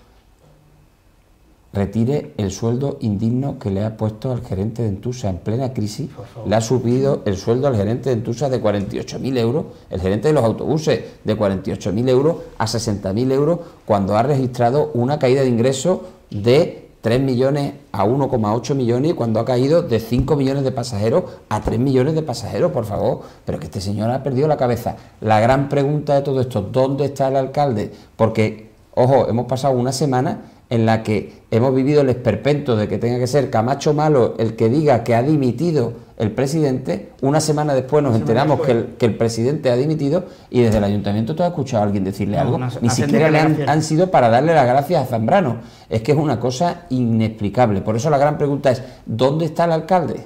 S2: retire el sueldo indigno que le ha puesto al gerente de Entusa en plena crisis. Le ha subido el sueldo al gerente de Entusa de 48.000 euros, el gerente de los autobuses de 48.000 euros a 60.000 euros, cuando ha registrado una caída de ingresos de 3 millones a 1,8 millones, y cuando ha caído de 5 millones de pasajeros a 3 millones de pasajeros, por favor. Pero que este señor ha perdido la cabeza. La gran pregunta de todo esto, ¿dónde está el alcalde? Porque, ojo, hemos pasado una semana en la que hemos vivido el esperpento de que tenga que ser Camacho Malo el que diga que ha dimitido el presidente. Una semana después nos enteramos que el presidente ha dimitido, y desde el ayuntamiento tú has escuchado a alguien decirle algo. Ni siquiera le han sido para darle las gracias a Zambrano. Es que es una cosa inexplicable. Por eso la gran pregunta es, ¿dónde está el alcalde?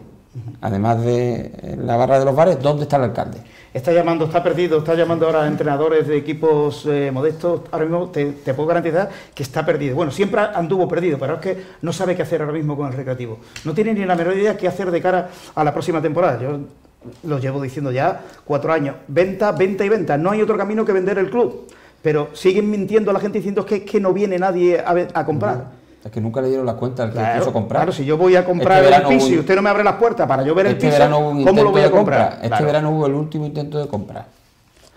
S2: Además de la barra de los bares, ¿dónde está el alcalde?
S1: Está perdido, está llamando ahora a entrenadores de equipos modestos. Ahora mismo te puedo garantizar que está perdido. Bueno, siempre anduvo perdido, pero es que no sabe qué hacer ahora mismo con el recreativo. No tiene ni la menor idea qué hacer de cara a la próxima temporada. Yo lo llevo diciendo ya 4 años. Venta, venta y venta. No hay otro camino que vender el club. Pero siguen mintiendo a la gente diciendo que no viene nadie a comprar.
S2: Es que nunca le dieron las cuentas al que quiso comprar.
S1: Claro, si yo voy a comprar el piso y usted no me abre las puertas para yo ver el piso, ¿cómo lo voy a comprar?
S2: Este verano hubo el último intento de compra.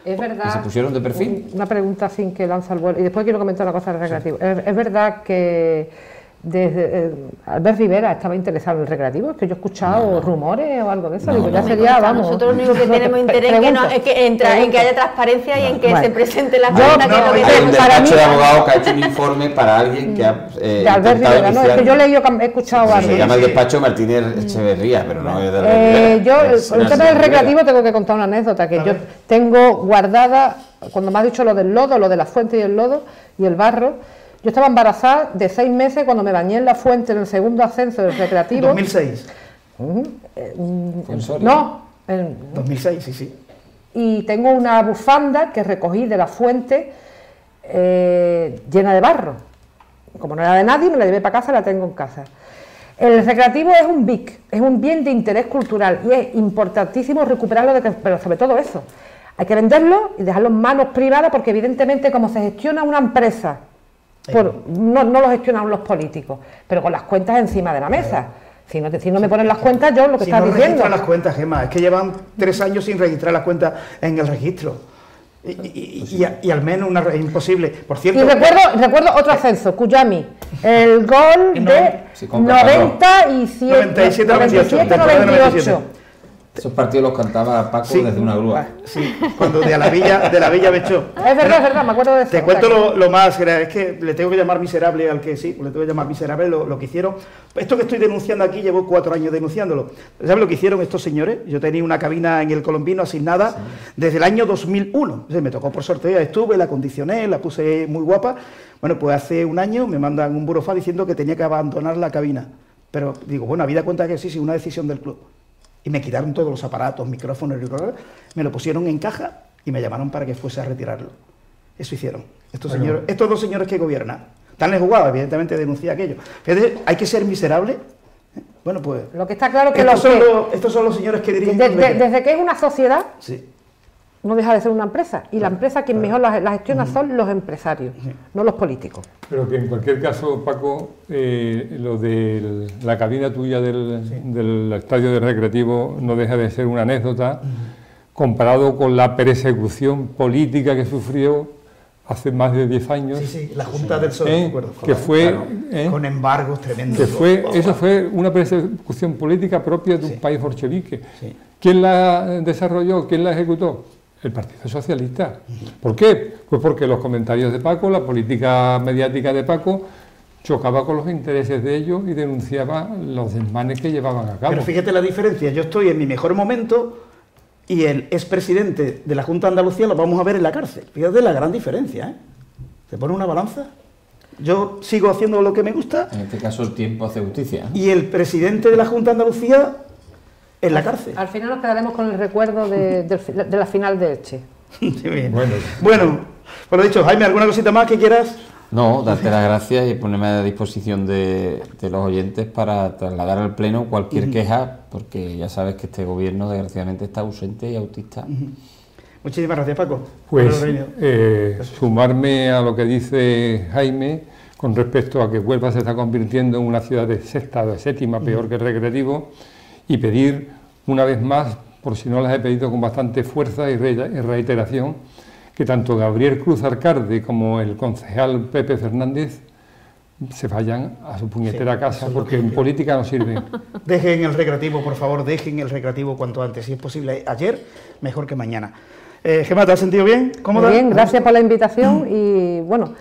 S4: Es verdad.
S2: Y se pusieron de perfil.
S4: Una pregunta sin que lanza el vuelo. Y después quiero comentar una cosa del recreativo. Sí. Es verdad que desde Albert Rivera estaba interesado en el recreativo. Es que yo he escuchado rumores o algo de eso. Digo, ya sería, vamos.
S5: Nosotros lo único que tenemos interés en que haya transparencia y en que se presente la cuenta.
S2: Hay un despacho de abogados que ha hecho un informe para alguien que ha
S4: de Albert Rivera, no, es que yo he escuchado algo.
S2: Se llama el despacho Martínez Echeverría, pero no es de
S4: yo, el tema del recreativo, tengo que contar una anécdota que yo tengo guardada. Cuando me has dicho lo del lodo, lo de la fuente y el lodo y el barro, yo estaba embarazada de 6 meses cuando me bañé en la fuente en el segundo ascenso del recreativo.
S1: 2006.
S4: No.
S1: 2006, sí.
S4: Y tengo una bufanda que recogí de la fuente llena de barro. Como no era de nadie, me la llevé para casa y la tengo en casa. El recreativo es un BIC, es un bien de interés cultural y es importantísimo recuperarlo, pero sobre todo eso. Hay que venderlo y dejarlo en manos privadas porque evidentemente como se gestiona una empresa, no lo gestionan los políticos, pero con las cuentas encima de la mesa. Si no me ponen las cuentas, yo lo que estás diciendo.
S1: Si no registran las cuentas, Gemma, es que llevan 3 años sin registrar las cuentas en el registro. Y al menos es imposible. Por cierto.
S4: Y recuerdo otro ascenso, Cuyami, el gol de 97-98.
S2: Esos partidos los cantaba Paco desde una grúa.
S1: Sí, cuando de la Villa Bechó.
S4: Es verdad, me acuerdo de eso.
S1: Te cuento lo más grave, es que le tengo que llamar miserable al que sí, le tengo que llamar miserable lo que hicieron. Esto que estoy denunciando aquí, llevo 4 años denunciándolo. ¿Sabes lo que hicieron estos señores? Yo tenía una cabina en el Colombino asignada desde el año 2001. Me tocó por sorteo, estuve, la acondicioné, la puse muy guapa. Bueno, pues hace un año me mandan un burofax diciendo que tenía que abandonar la cabina. Pero digo, bueno, habida cuenta que sí, una decisión del club. Y me quitaron todos los aparatos, micrófonos, me lo pusieron en caja y me llamaron para que fuese a retirarlo. Eso hicieron. Estos 2 señores que gobiernan. Tan les jugaba, evidentemente denuncié aquello. Fíjate, hay que ser miserable. Bueno, pues...
S4: Lo que está claro que
S1: estos son los señores que dirigen...
S4: Desde que es una sociedad,
S1: sí,
S4: no deja de ser una empresa. Y la empresa quien mejor la gestiona son los empresarios, no los políticos.
S3: Pero que en cualquier caso, Paco, lo de la cabina tuya del estadio de recreativo no deja de ser una anécdota comparado con la persecución política que sufrió hace más de 10 años.
S1: Sí, la Junta del Sol, me acuerdo.
S3: Que fue...
S1: con embargos tremendos.
S3: Eso fue una persecución política propia de un país bolchevique.
S1: Sí.
S3: ¿Quién la desarrolló? ¿Quién la ejecutó? El Partido Socialista. ¿Por qué? Pues porque los comentarios de Paco, la política mediática de Paco, chocaba con los intereses de ellos y denunciaba los desmanes que llevaban a cabo.
S1: Pero fíjate la diferencia, yo estoy en mi mejor momento y el expresidente de la Junta de Andalucía lo vamos a ver en la cárcel. Fíjate la gran diferencia, ¿eh? ¿Se pone una balanza? Yo sigo haciendo lo que me gusta.
S2: En este caso el tiempo hace justicia, ¿no?
S1: Y el presidente de la Junta de Andalucía en la cárcel.
S4: Al final nos quedaremos con el recuerdo de la final de Elche.
S1: Sí, bien. Bueno, por lo dicho, Jaime, ¿alguna cosita más que quieras?
S2: No, darte las gracias y ponerme a disposición de los oyentes para trasladar al Pleno cualquier queja, porque ya sabes que este gobierno desgraciadamente está ausente y autista.
S1: Muchísimas gracias, Paco.
S3: Pues sumarme a lo que dice Jaime con respecto a que Huelva se está convirtiendo en una ciudad de sexta o de séptima, peor que el Recreativo, y pedir una vez más, por si no las he pedido con bastante fuerza y reiteración, que tanto Gabriel Cruz Arcarde como el concejal Pepe Fernández se vayan a su puñetera casa, porque en política no sirven.
S1: Dejen el Recreativo, por favor, dejen el Recreativo cuanto antes, si es posible ayer, mejor que mañana. Gemma, ¿te has sentido bien? ¿Cómoda?
S4: Muy bien, gracias por la invitación y bueno,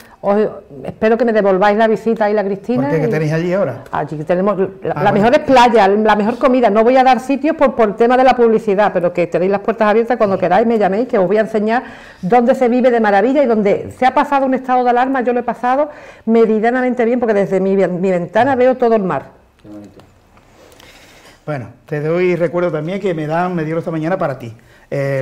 S4: espero que me devolváis la visita y la Cristina.
S1: ¿Por qué? ¿Qué tenéis allí ahora?
S4: Allí tenemos las mejores playas, la mejor comida. No voy a dar sitios por el tema de la publicidad, pero que tenéis las puertas abiertas cuando queráis, me llaméis, que os voy a enseñar dónde se vive de maravilla y donde se ha pasado un estado de alarma. Yo lo he pasado meridianamente bien, porque desde mi ventana veo todo el mar.
S2: Qué bonito.
S1: Bueno, te doy recuerdo también que me dieron esta mañana para ti.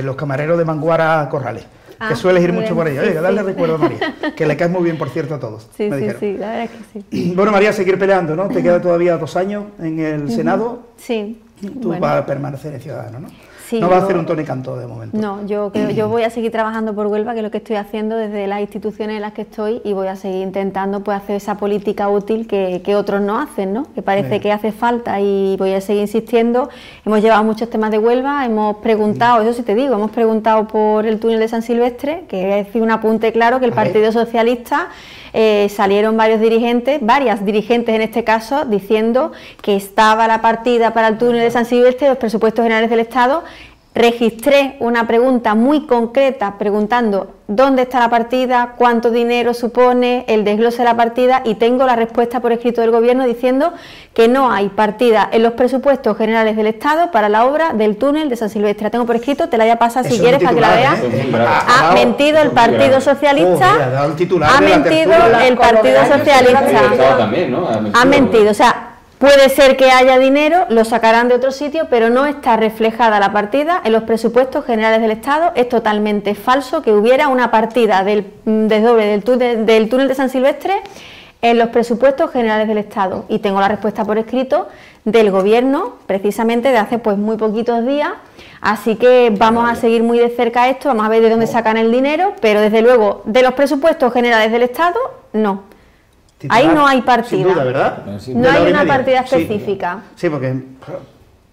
S1: Los camareros de Manguara Corrales, que sueles ir mucho por ellos. Oiga, dale recuerdo a María, que le caes muy bien, por cierto, a todos.
S5: Sí, la verdad es que sí.
S1: Bueno, María, seguir peleando, ¿no? Te queda todavía 2 años en el Senado.
S5: Sí.
S1: Tú vas a permanecer en Ciudadanos, ¿no?
S5: Sí,
S1: no vas a hacer un Tony Cantó de momento.
S5: No, yo voy a seguir trabajando por Huelva, que es lo que estoy haciendo desde las instituciones en las que estoy, y voy a seguir intentando pues hacer esa política útil que otros no hacen, ¿no? Que parece que hace falta, y voy a seguir insistiendo. Hemos llevado muchos temas de Huelva, hemos preguntado, eso sí te digo, hemos preguntado por el túnel de San Silvestre, que es decir un apunte claro, que el Partido Socialista salieron varias dirigentes en este caso, diciendo que estaba la partida para el túnel de San Silvestre, los presupuestos generales del Estado. Registré una pregunta muy concreta preguntando dónde está la partida, cuánto dinero supone, el desglose de la partida, y tengo la respuesta por escrito del Gobierno diciendo que no hay partida en los presupuestos generales del Estado para la obra del túnel de San Silvestre. La tengo por escrito, te la voy a pasar si quieres para que la veas. Ha mentido el Partido Socialista, ha mentido el Partido Socialista, ha mentido, o sea, puede ser que haya dinero, lo sacarán de otro sitio, pero no está reflejada la partida en los presupuestos generales del Estado. Es totalmente falso que hubiera una partida del desdoble del túnel de San Silvestre en los presupuestos generales del Estado. Y tengo la respuesta por escrito del Gobierno, precisamente de hace pues muy poquitos días. Así que vamos a seguir muy de cerca esto, vamos a ver de dónde sacan el dinero, pero desde luego de los presupuestos generales del Estado, no. Ahí no hay partida.
S1: Sin duda, ¿verdad?
S5: No hay una partida específica.
S1: Sí, porque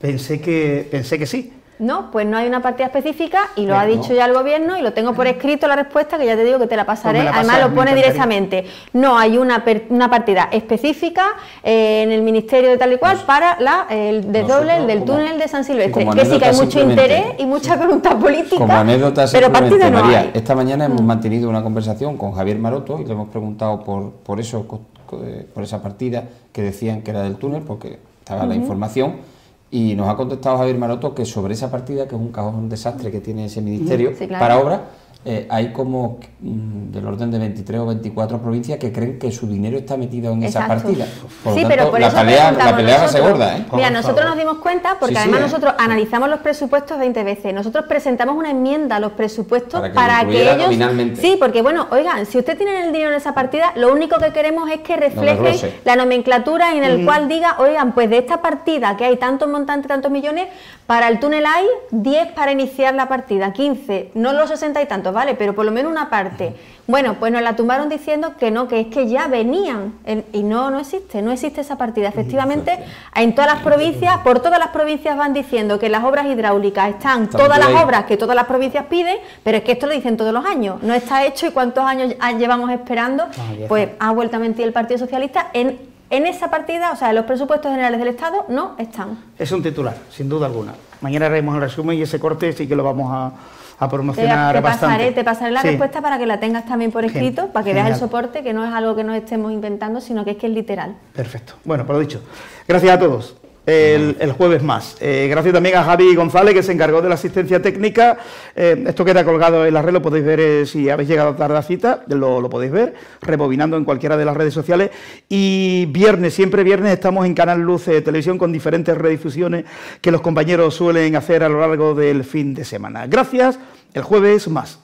S1: pensé que sí.
S5: No, pues no hay una partida específica y lo
S1: Pero
S5: ha dicho ya el gobierno y lo tengo por escrito la respuesta, que ya te digo que te la pasaré. Además lo pone directamente. No hay una partida específica en el Ministerio de tal y cual para el desdoble del túnel de San Silvestre. Que sí que hay mucho interés y mucha voluntad política,
S2: como anécdota,
S5: pero partida no
S2: María,
S5: hay.
S2: Esta mañana hemos mantenido una conversación con Javier Maroto y le hemos preguntado por esa partida que decían que era del túnel, porque estaba la información. Y nos ha contestado Javier Maroto que sobre esa partida, que es un cajón desastre que tiene ese ministerio para obras, hay como del orden de 23 o 24 provincias que creen que su dinero está metido en esa partida. Por lo tanto,
S5: pero por
S2: la
S5: eso
S2: pelea va a ser gorda, ¿eh?
S5: Mira, nosotros nos dimos cuenta, porque además nosotros analizamos los presupuestos 20 veces. Nosotros presentamos una enmienda a los presupuestos para que ellos... Nominalmente. Sí, porque bueno, oigan, si ustedes tienen el dinero en esa partida, lo único que queremos es que reflejen la nomenclatura en el cual diga, oigan, pues de esta partida que hay tantos montantes, tantos millones, para el túnel hay 10 para iniciar la partida, 15, no los 60 y tantos, ¿vale? Pero por lo menos una parte. Bueno, pues nos la tumbaron diciendo que no, que es que ya venían, y no existe esa partida. Efectivamente, en todas las provincias, por todas las provincias van diciendo que las obras hidráulicas están todas las obras que todas las provincias piden, pero es que esto lo dicen todos los años, no está hecho. ¿Y cuántos años llevamos esperando? Pues ha vuelto a mentir el Partido Socialista. En esa partida, o sea, en los presupuestos generales del Estado, no están.
S1: Es un titular, sin duda alguna. Mañana haremos el resumen y ese corte sí que lo vamos a promocionar bastante.
S5: Te pasaré la respuesta para que la tengas también por escrito, para que veas el soporte, que no es algo que nos estemos inventando, sino que es literal.
S1: Perfecto. Bueno, pues lo dicho. Gracias a todos. El jueves más. Gracias también a Javi González, que se encargó de la asistencia técnica. Esto queda colgado en la red, lo podéis ver si habéis llegado tarde a cita, lo podéis ver, rebobinando en cualquiera de las redes sociales. Y siempre viernes, estamos en Canal Luz Televisión con diferentes redifusiones que los compañeros suelen hacer a lo largo del fin de semana. Gracias, el jueves más.